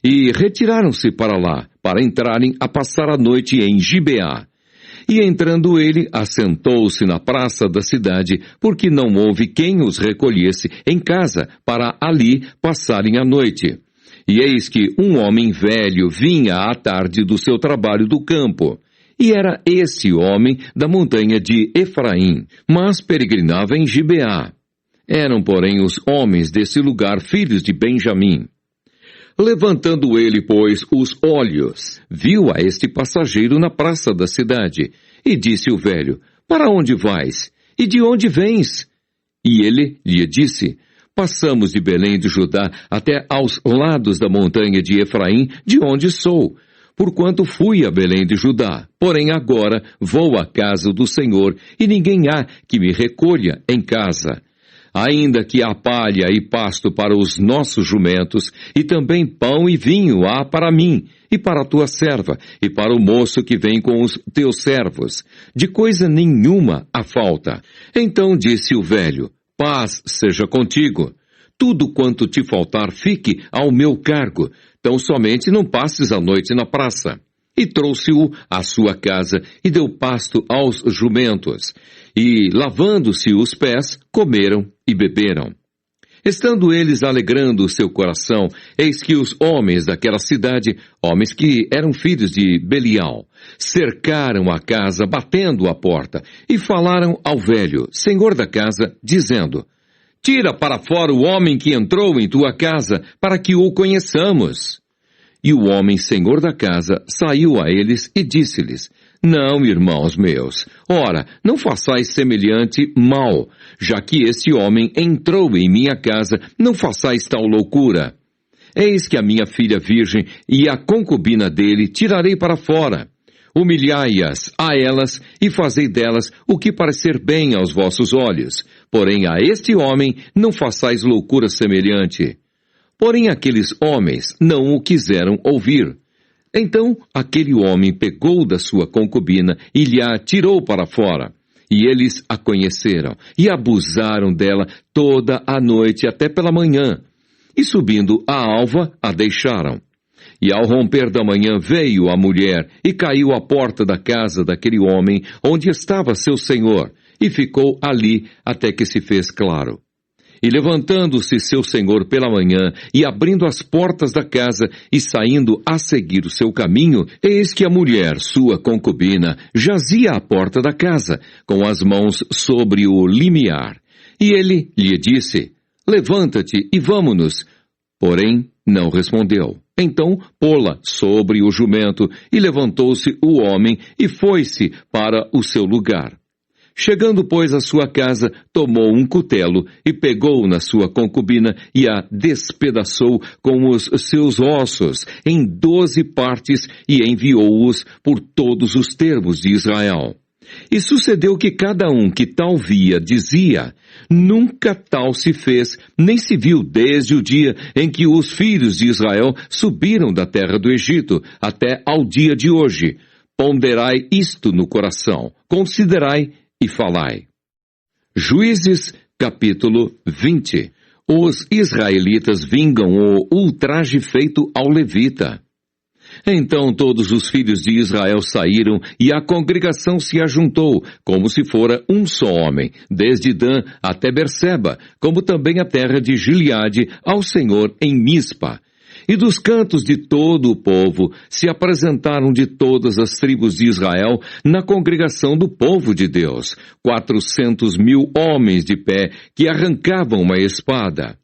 E retiraram-se para lá, para entrarem a passar a noite em Gibeá. E entrando ele, assentou-se na praça da cidade, porque não houve quem os recolhesse em casa, para ali passarem a noite. E eis que um homem velho vinha à tarde do seu trabalho do campo. E era esse homem da montanha de Efraim, mas peregrinava em Gibeá. Eram, porém, os homens desse lugar filhos de Benjamim. Levantando ele, pois, os olhos, viu a este passageiro na praça da cidade. E disse o velho: Para onde vais? E de onde vens? E ele lhe disse: Passamos de Belém de Judá até aos lados da montanha de Efraim, de onde sou, porquanto fui a Belém de Judá. Porém agora vou à casa do Senhor, e ninguém há que me recolha em casa. Ainda que há palha e pasto para os nossos jumentos, e também pão e vinho há para mim, e para a tua serva, e para o moço que vem com os teus servos. De coisa nenhuma há falta. Então disse o velho: Paz seja contigo. Tudo quanto te faltar fique ao meu cargo. Tão somente não passes a noite na praça. E trouxe-o à sua casa e deu pasto aos jumentos. E, lavando-se os pés, comeram e beberam. Estando eles alegrando o seu coração, eis que os homens daquela cidade, homens que eram filhos de Belial, cercaram a casa, batendo a porta, e falaram ao velho, senhor da casa, dizendo: Tira para fora o homem que entrou em tua casa, para que o conheçamos. E o homem senhor da casa saiu a eles e disse-lhes: Não, irmãos meus, ora, não façais semelhante mal, já que este homem entrou em minha casa, não façais tal loucura. Eis que a minha filha virgem e a concubina dele tirarei para fora. Humilhai-as a elas e fazei delas o que parecer bem aos vossos olhos. Porém a este homem não façais loucura semelhante. Porém aqueles homens não o quiseram ouvir. Então aquele homem pegou da sua concubina e lhe a tirou para fora. E eles a conheceram e abusaram dela toda a noite até pela manhã. E subindo a alva, a deixaram. E ao romper da manhã veio a mulher e caiu à porta da casa daquele homem onde estava seu senhor, e ficou ali até que se fez claro. E levantando-se seu senhor pela manhã, e abrindo as portas da casa, e saindo a seguir o seu caminho, eis que a mulher, sua concubina, jazia à porta da casa, com as mãos sobre o limiar. E ele lhe disse: Levanta-te e vamo-nos. Porém, não respondeu. Então, pô-la sobre o jumento, e levantou-se o homem, e foi-se para o seu lugar. Chegando, pois, à sua casa, tomou um cutelo, e pegou na sua concubina, e a despedaçou com os seus ossos, em 12 partes, e enviou-os por todos os termos de Israel. E sucedeu que cada um que tal via dizia: Nunca tal se fez, nem se viu desde o dia em que os filhos de Israel subiram da terra do Egito, até ao dia de hoje. Ponderai isto no coração, considerai e falai. Juízes, capítulo 20. os israelitas vingam o ultraje feito ao levita. Então todos os filhos de Israel saíram e a congregação se ajuntou, como se fora um só homem, desde Dan até Berseba, como também a terra de Gileade, ao Senhor em Mispa. E dos cantos de todo o povo se apresentaram de todas as tribos de Israel na congregação do povo de Deus, 400.000 homens de pé que arrancavam uma espada.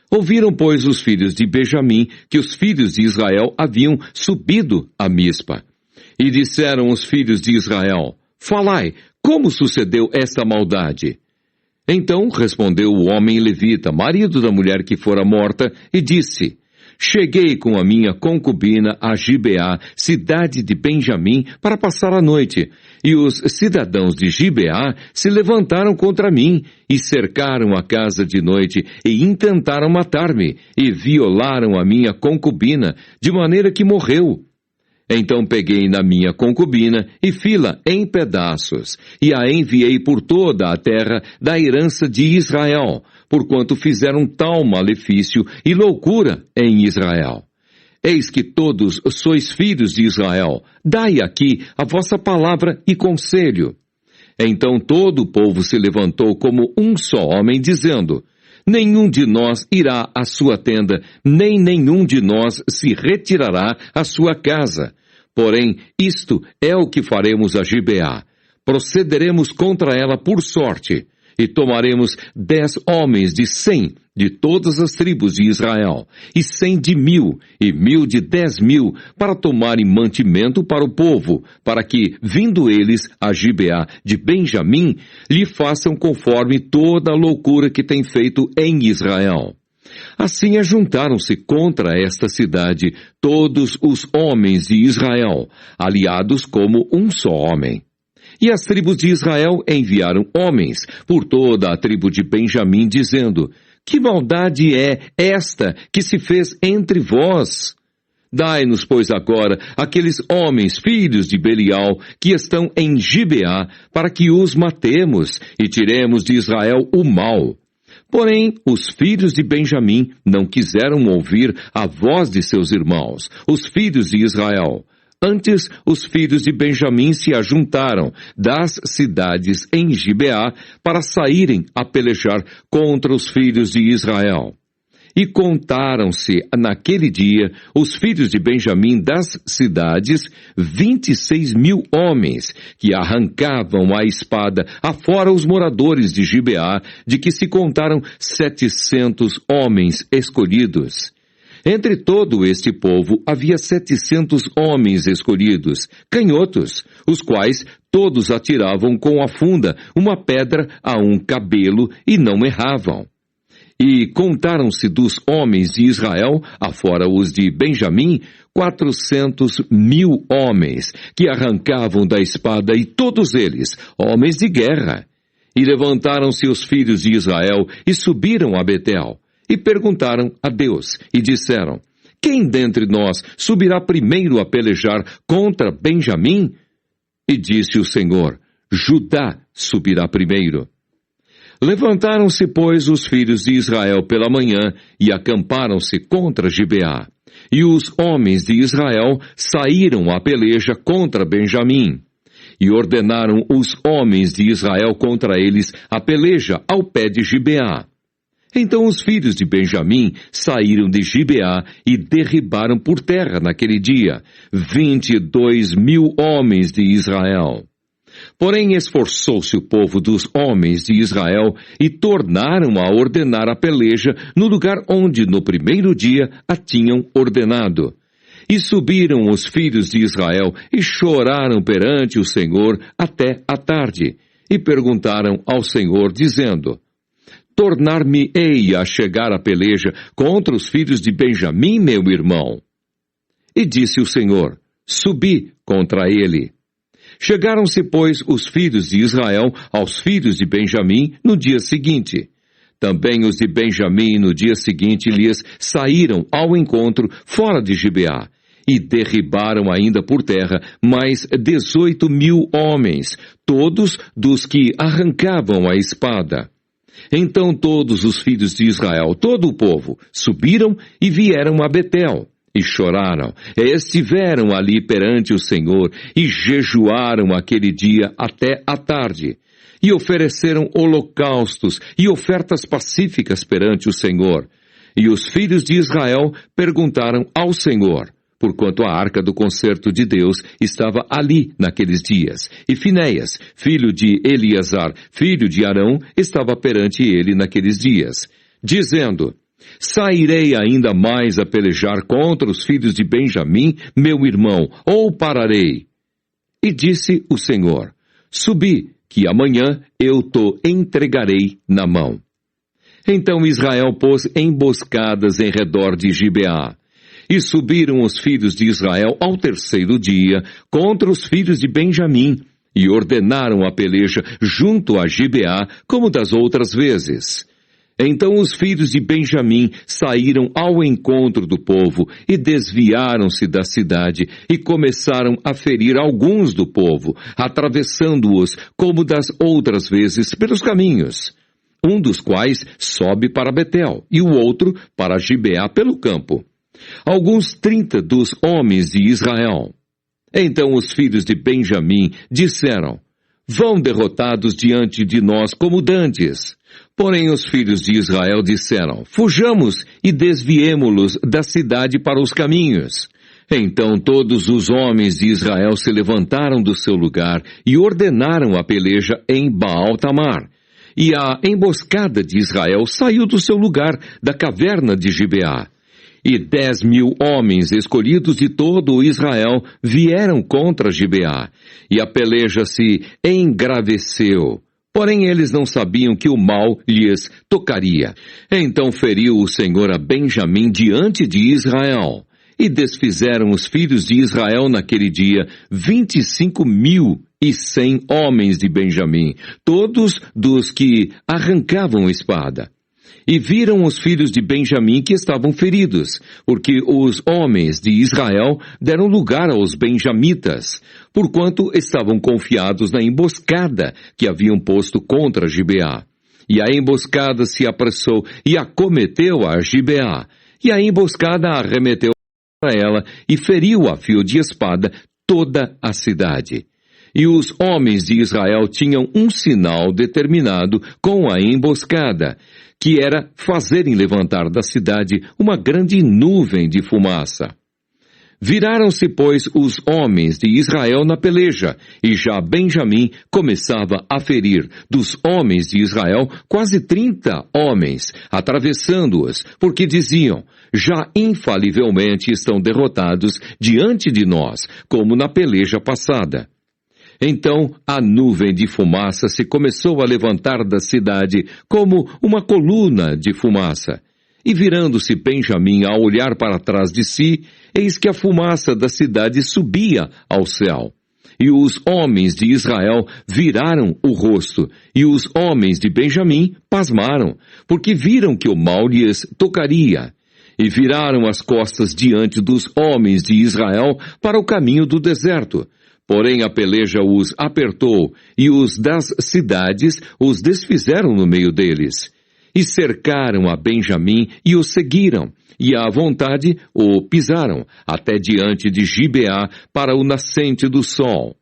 Ouviram, pois, os filhos de Benjamim que os filhos de Israel haviam subido a Mispa. E disseram os filhos de Israel: Falai, como sucedeu esta maldade? Então respondeu o homem levita, marido da mulher que fora morta, e disse: Cheguei com a minha concubina a Gibeá, cidade de Benjamim, para passar a noite. E os cidadãos de Gibeá se levantaram contra mim, e cercaram a casa de noite, e intentaram matar-me, e violaram a minha concubina, de maneira que morreu. Então peguei na minha concubina e fi-la em pedaços, e a enviei por toda a terra da herança de Israel, porquanto fizeram tal malefício e loucura em Israel. Eis que todos sois filhos de Israel, dai aqui a vossa palavra e conselho. Então todo o povo se levantou como um só homem, dizendo: Nenhum de nós irá à sua tenda, nem nenhum de nós se retirará à sua casa. Porém, isto é o que faremos a Gibeá. Procederemos contra ela por sorte, e tomaremos 10 homens de 100 de todas as tribos de Israel, e 100 de 1.000, e 1.000 de 10.000, para tomarem mantimento para o povo, para que, vindo eles a Gibeá de Benjamim, lhe façam conforme toda a loucura que tem feito em Israel. Assim ajuntaram-se contra esta cidade todos os homens de Israel, aliados como um só homem. E as tribos de Israel enviaram homens por toda a tribo de Benjamim, dizendo: Que maldade é esta que se fez entre vós? Dai-nos, pois, agora aqueles homens, filhos de Belial, que estão em Gibeá, para que os matemos e tiremos de Israel o mal. Porém, os filhos de Benjamim não quiseram ouvir a voz de seus irmãos, os filhos de Israel. Antes, os filhos de Benjamim se ajuntaram das cidades em Gibeá para saírem a pelejar contra os filhos de Israel. E contaram-se naquele dia os filhos de Benjamim das cidades 26.000 homens, que arrancavam a espada, afora os moradores de Gibeá, de que se contaram 700 homens escolhidos. Entre todo este povo havia 700 homens escolhidos, canhotos, os quais todos atiravam com a funda uma pedra a um cabelo e não erravam. E contaram-se dos homens de Israel, afora os de Benjamim, 400.000 homens, que arrancavam da espada, e todos eles, homens de guerra. E levantaram-se os filhos de Israel, e subiram a Betel, e perguntaram a Deus, e disseram: Quem dentre nós subirá primeiro a pelejar contra Benjamim? E disse o Senhor: Judá subirá primeiro. Levantaram-se, pois, os filhos de Israel pela manhã e acamparam-se contra Gibeá. E os homens de Israel saíram à peleja contra Benjamim. E ordenaram os homens de Israel contra eles a peleja ao pé de Gibeá. Então os filhos de Benjamim saíram de Gibeá e derribaram por terra naquele dia 22.000 homens de Israel. Porém esforçou-se o povo dos homens de Israel e tornaram a ordenar a peleja no lugar onde no primeiro dia a tinham ordenado. E subiram os filhos de Israel e choraram perante o Senhor até a tarde, e perguntaram ao Senhor, dizendo: Tornar-me-ei a chegar a peleja contra os filhos de Benjamim, meu irmão? E disse o Senhor: Subi contra ele. Chegaram-se, pois, os filhos de Israel aos filhos de Benjamim no dia seguinte. Também os de Benjamim no dia seguinte lhes saíram ao encontro fora de Gibeá, e derribaram ainda por terra mais 18.000 homens, todos dos que arrancavam a espada. Então todos os filhos de Israel, todo o povo, subiram e vieram a Betel. E choraram, e estiveram ali perante o Senhor, e jejuaram aquele dia até a tarde. E ofereceram holocaustos e ofertas pacíficas perante o Senhor. E os filhos de Israel perguntaram ao Senhor, porquanto a arca do concerto de Deus estava ali naqueles dias. E Finéias, filho de Eleazar, filho de Arão, estava perante ele naqueles dias, dizendo: sairei ainda mais a pelejar contra os filhos de Benjamim, meu irmão, ou pararei? E disse o Senhor: subi, que amanhã eu te entregarei na mão. Então Israel pôs emboscadas em redor de Gibeá. E subiram os filhos de Israel ao terceiro dia contra os filhos de Benjamim, e ordenaram a peleja junto a Gibeá, como das outras vezes. Então os filhos de Benjamim saíram ao encontro do povo e desviaram-se da cidade e começaram a ferir alguns do povo, atravessando-os como das outras vezes pelos caminhos. Um dos quais sobe para Betel e o outro para Gibeá pelo campo. Alguns 30 dos homens de Israel. Então os filhos de Benjamim disseram: vão derrotados diante de nós como dantes. Porém os filhos de Israel disseram: fujamos e desviemo-los da cidade para os caminhos. Então todos os homens de Israel se levantaram do seu lugar e ordenaram a peleja em Baal-Tamar. E a emboscada de Israel saiu do seu lugar, da caverna de Gibeá. E 10.000 homens escolhidos de todo o Israel vieram contra Gibeá. E a peleja se engraveceu. Porém eles não sabiam que o mal lhes tocaria. Então feriu o Senhor a Benjamim diante de Israel. E desfizeram os filhos de Israel naquele dia 25.100 homens de Benjamim, todos dos que arrancavam espada. E viram os filhos de Benjamim que estavam feridos, porque os homens de Israel deram lugar aos benjamitas, porquanto estavam confiados na emboscada que haviam posto contra Gibeá. E a emboscada se apressou e acometeu a Gibeá, e a emboscada arremeteu para ela e feriu a fio de espada toda a cidade. E os homens de Israel tinham um sinal determinado com a emboscada, que era fazerem levantar da cidade uma grande nuvem de fumaça. Viraram-se, pois, os homens de Israel na peleja, e já Benjamim começava a ferir dos homens de Israel quase 30 homens, atravessando-os, porque diziam: já infalivelmente estão derrotados diante de nós, como na peleja passada. Então a nuvem de fumaça se começou a levantar da cidade como uma coluna de fumaça. E virando-se Benjamim a olhar para trás de si, eis que a fumaça da cidade subia ao céu. E os homens de Israel viraram o rosto, e os homens de Benjamim pasmaram, porque viram que o mal lhes tocaria. E viraram as costas diante dos homens de Israel para o caminho do deserto. Porém a peleja os apertou, e os das cidades os desfizeram no meio deles. E cercaram a Benjamim e o seguiram, e à vontade o pisaram, até diante de Gibeá, para o nascente do sol.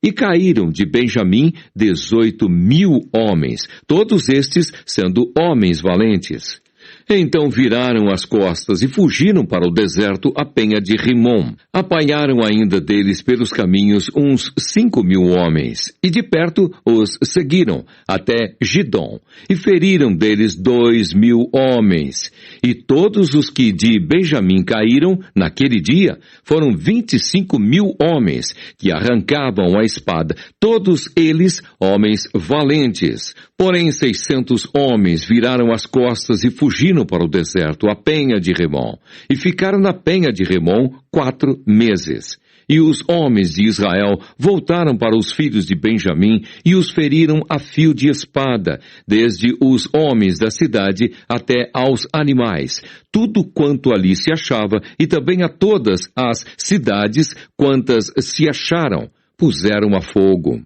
E caíram de Benjamim 18.000 homens, todos estes sendo homens valentes. Então viraram as costas e fugiram para o deserto a penha de Rimom. Apanharam ainda deles pelos caminhos uns 5.000 homens, e de perto os seguiram até Gidom, e feriram deles 2.000 homens. E todos os que de Benjamim caíram naquele dia foram 25.000 homens, que arrancavam a espada, todos eles homens valentes. Porém 600 homens viraram as costas e fugiram para o deserto, a penha de Rimom, e ficaram na penha de Rimom 4 meses. E os homens de Israel voltaram para os filhos de Benjamim e os feriram a fio de espada, desde os homens da cidade até aos animais, tudo quanto ali se achava, e também a todas as cidades quantas se acharam, puseram a fogo.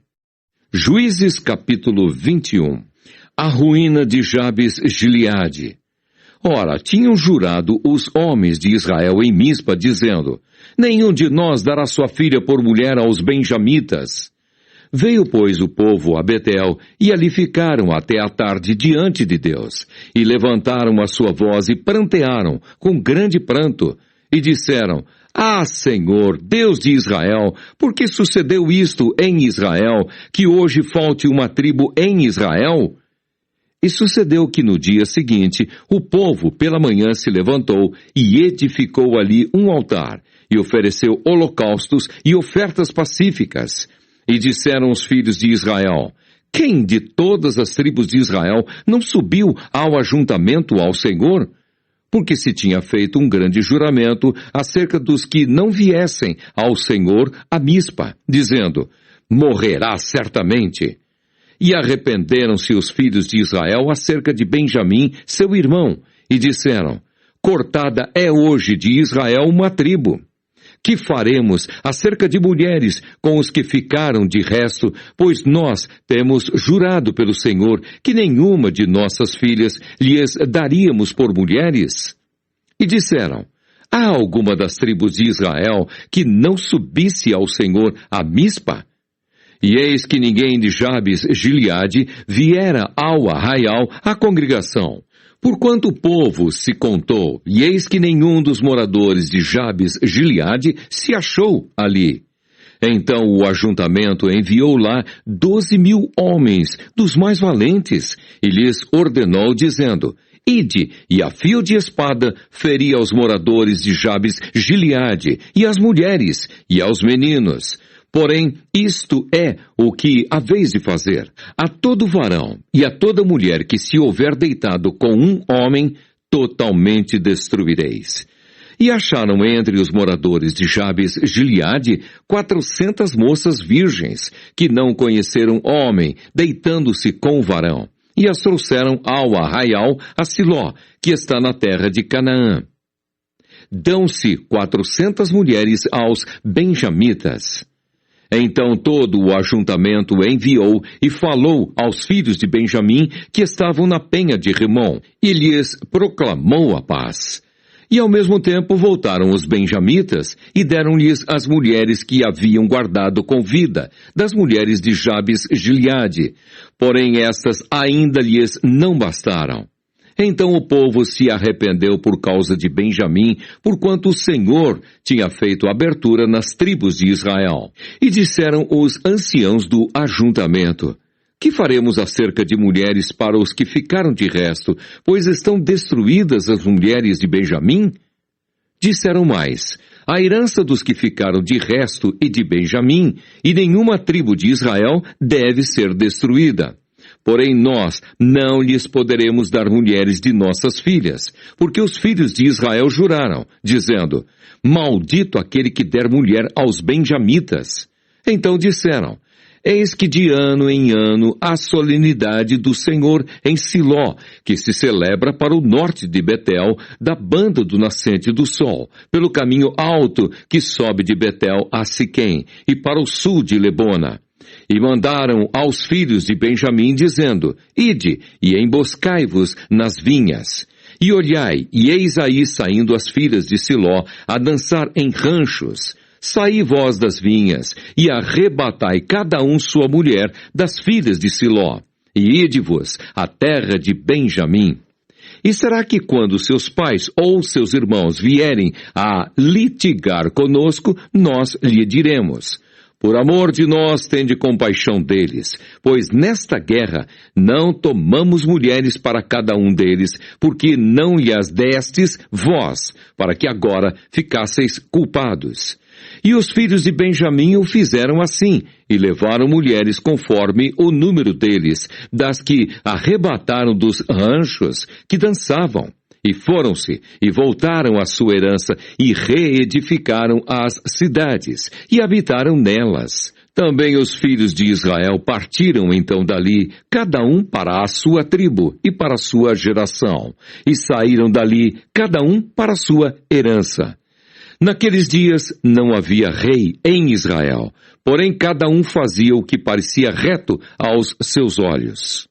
Juízes capítulo 21. a ruína de Jabes-Gileade. Ora, tinham jurado os homens de Israel em Mispa, dizendo: nenhum de nós dará sua filha por mulher aos benjamitas. Veio, pois, o povo a Betel, e ali ficaram até a tarde diante de Deus, e levantaram a sua voz e prantearam com grande pranto, e disseram: ah, Senhor, Deus de Israel, por que sucedeu isto em Israel, que hoje falte uma tribo em Israel? E sucedeu que no dia seguinte, o povo pela manhã se levantou e edificou ali um altar, e ofereceu holocaustos e ofertas pacíficas. E disseram os filhos de Israel: quem de todas as tribos de Israel não subiu ao ajuntamento ao Senhor? Porque se tinha feito um grande juramento acerca dos que não viessem ao Senhor a Mispa, dizendo: morrerá certamente. E arrependeram-se os filhos de Israel acerca de Benjamim, seu irmão, e disseram: cortada é hoje de Israel uma tribo. Que faremos acerca de mulheres com os que ficaram de resto, pois nós temos jurado pelo Senhor que nenhuma de nossas filhas lhes daríamos por mulheres? E disseram: há alguma das tribos de Israel que não subisse ao Senhor a Mispa? E eis que ninguém de Jabes-Gileade viera ao arraial à congregação. Porquanto o povo se contou, e eis que nenhum dos moradores de Jabes-Gileade se achou ali. Então o ajuntamento enviou lá 12.000 homens, dos mais valentes, e lhes ordenou, dizendo: ide, e a fio de espada feri aos moradores de Jabes-Gileade, e às mulheres, e aos meninos. Porém, isto é o que haveis de fazer: a todo varão e a toda mulher que se houver deitado com um homem, totalmente destruireis. E acharam entre os moradores de Jabes-Gileade 400 moças virgens, que não conheceram homem, deitando-se com o varão, e as trouxeram ao arraial a Siló, que está na terra de Canaã. Dão-se 400 mulheres aos benjamitas. Então todo o ajuntamento enviou e falou aos filhos de Benjamim que estavam na penha de Rimom, e lhes proclamou a paz. E ao mesmo tempo voltaram os benjamitas e deram-lhes as mulheres que haviam guardado com vida, das mulheres de Jabes-Gileade. Porém estas ainda lhes não bastaram. Então o povo se arrependeu por causa de Benjamim, porquanto o Senhor tinha feito abertura nas tribos de Israel. E disseram os anciãos do ajuntamento: que faremos acerca de mulheres para os que ficaram de resto, pois estão destruídas as mulheres de Benjamim? Disseram mais: a herança dos que ficaram de resto e de Benjamim, e nenhuma tribo de Israel deve ser destruída. Porém nós não lhes poderemos dar mulheres de nossas filhas, porque os filhos de Israel juraram, dizendo: maldito aquele que der mulher aos benjamitas. Então disseram: eis que de ano em ano a solenidade do Senhor em Siló, que se celebra para o norte de Betel, da banda do nascente do sol, pelo caminho alto que sobe de Betel a Siquém, e para o sul de Lebona. E mandaram aos filhos de Benjamim, dizendo: ide, e emboscai-vos nas vinhas. E olhai, e eis aí saindo as filhas de Siló a dançar em ranchos. Saí vós das vinhas, e arrebatai cada um sua mulher das filhas de Siló, e ide-vos à terra de Benjamim. E será que quando seus pais ou seus irmãos vierem a litigar conosco, nós lhe diremos: por amor de nós, tende compaixão deles, pois nesta guerra não tomamos mulheres para cada um deles, porque não lhes destes vós, para que agora ficasseis culpados. E os filhos de Benjamim o fizeram assim, e levaram mulheres conforme o número deles, das que arrebataram dos ranchos que dançavam. E foram-se, e voltaram à sua herança, e reedificaram as cidades, e habitaram nelas. Também os filhos de Israel partiram então dali, cada um para a sua tribo e para a sua geração, e saíram dali, cada um para a sua herança. Naqueles dias não havia rei em Israel, porém cada um fazia o que parecia reto aos seus olhos.